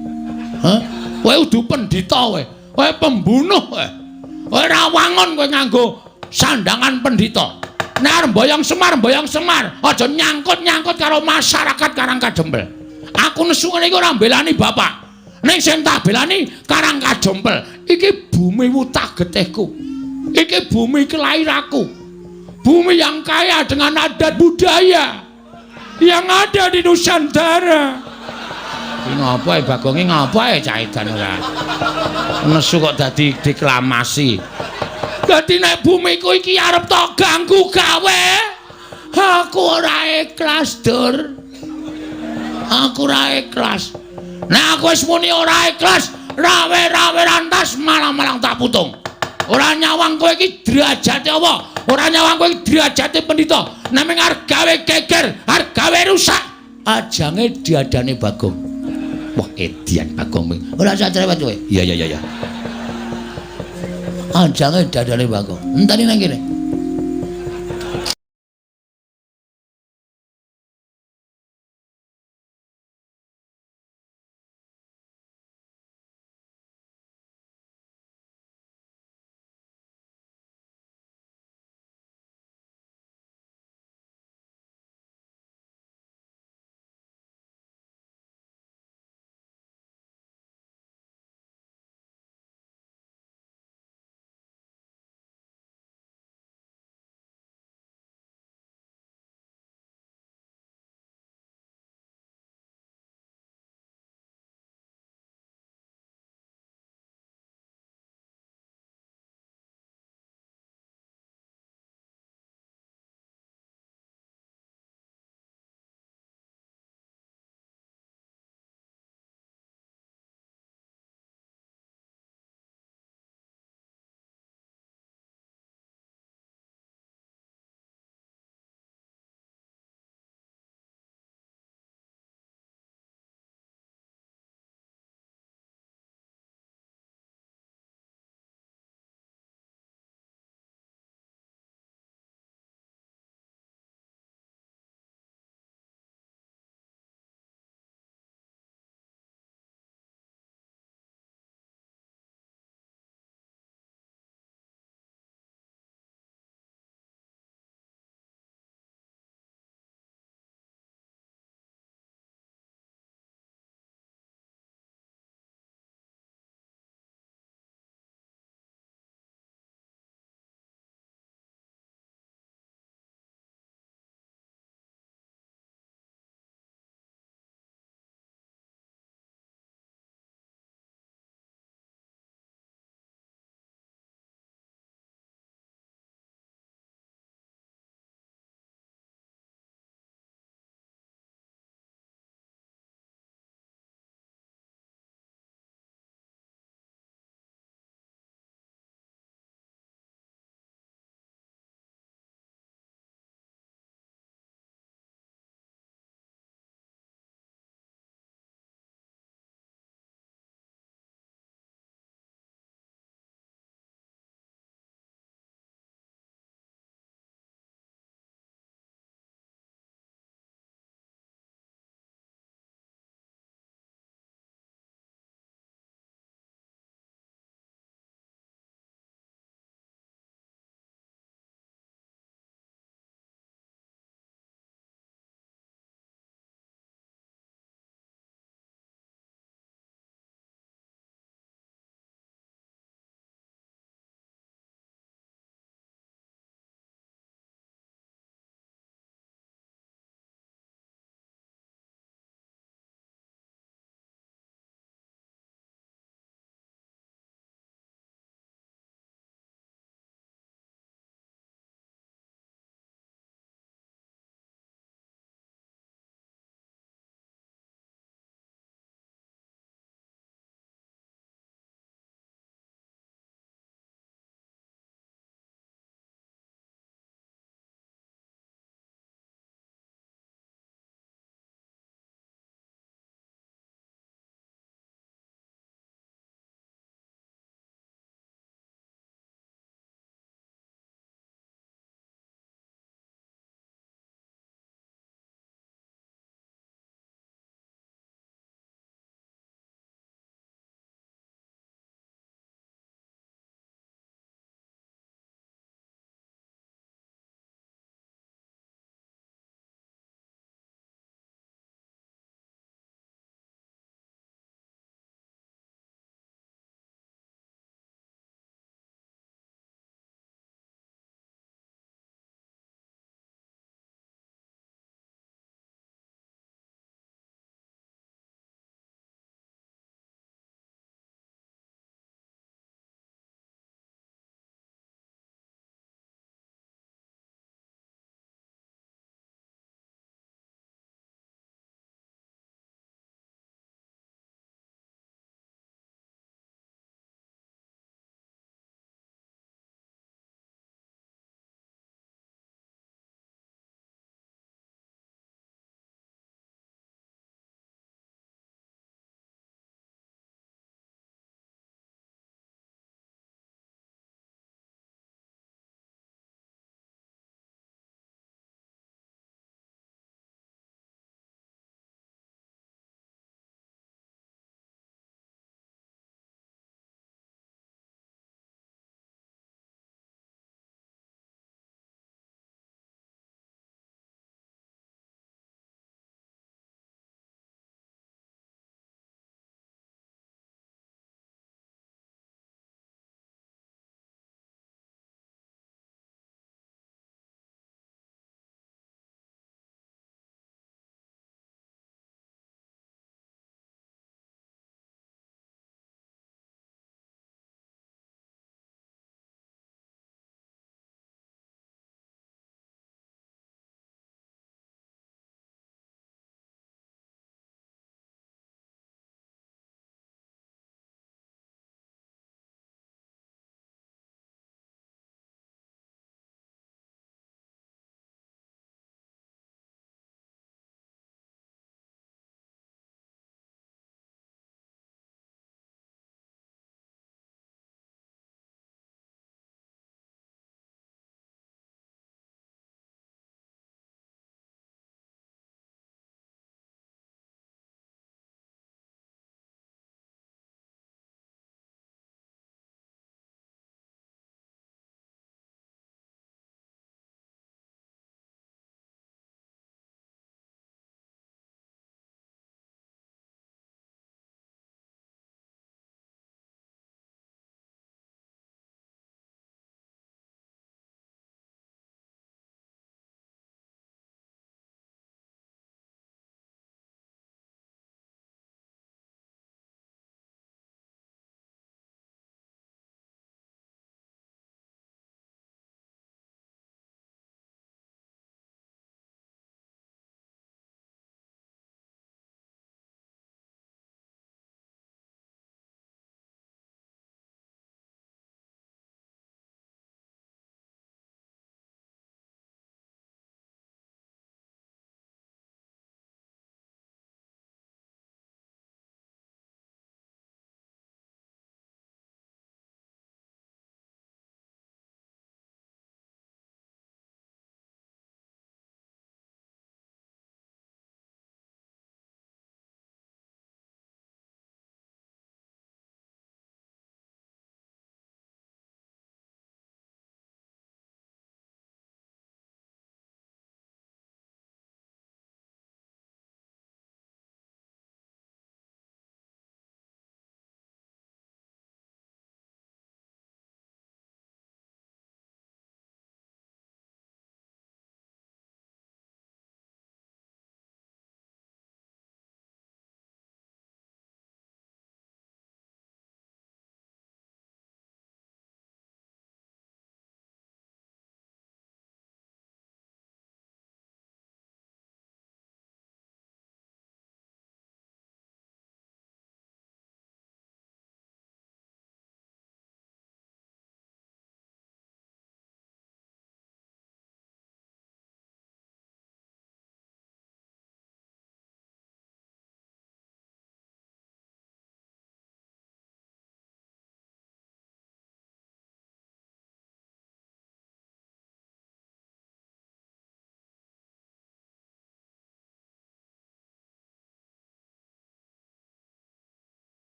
Hah? Kowe udu pendhita kowe. Kowe pembunuh kowe. Kowe ora wangun kowe nganggo sandangan pendhita. Nek arep mboyong Semar, aja nyangkut-nyangkut karo masyarakat Karang Kadempel. Aku nesu ngene iki ora mbelani bapak. Ning sing tak belani Karang Kadempel. Iki bumi wutah getihku. Iki bumi kelahiranku. Bumi yang kaya dengan adat budaya yang ada di Nusantara. Iki ngapa e Bagonge ngapa e cah edan ora. Nesu kok dadi deklamasi. Dadi nek bumiku iki arep tok ganggu gawe. Aku ora ikhlas, Dur. Aku ora ikhlas. Nek aku wis muni ora ikhlas, rawe-rawe rantas malang-malang tak putung. Ora nyawang kowe iki derajate apa? Ora nyawang kowe iki derajate pendhita. Nek mung arep gawe geger, arep gawe rusak, ajange diadane Bagong. Wah, edian Bagong. Ora usah cerewet kowe. Iya. Ajange diadane Bagong. Enteni nang kene.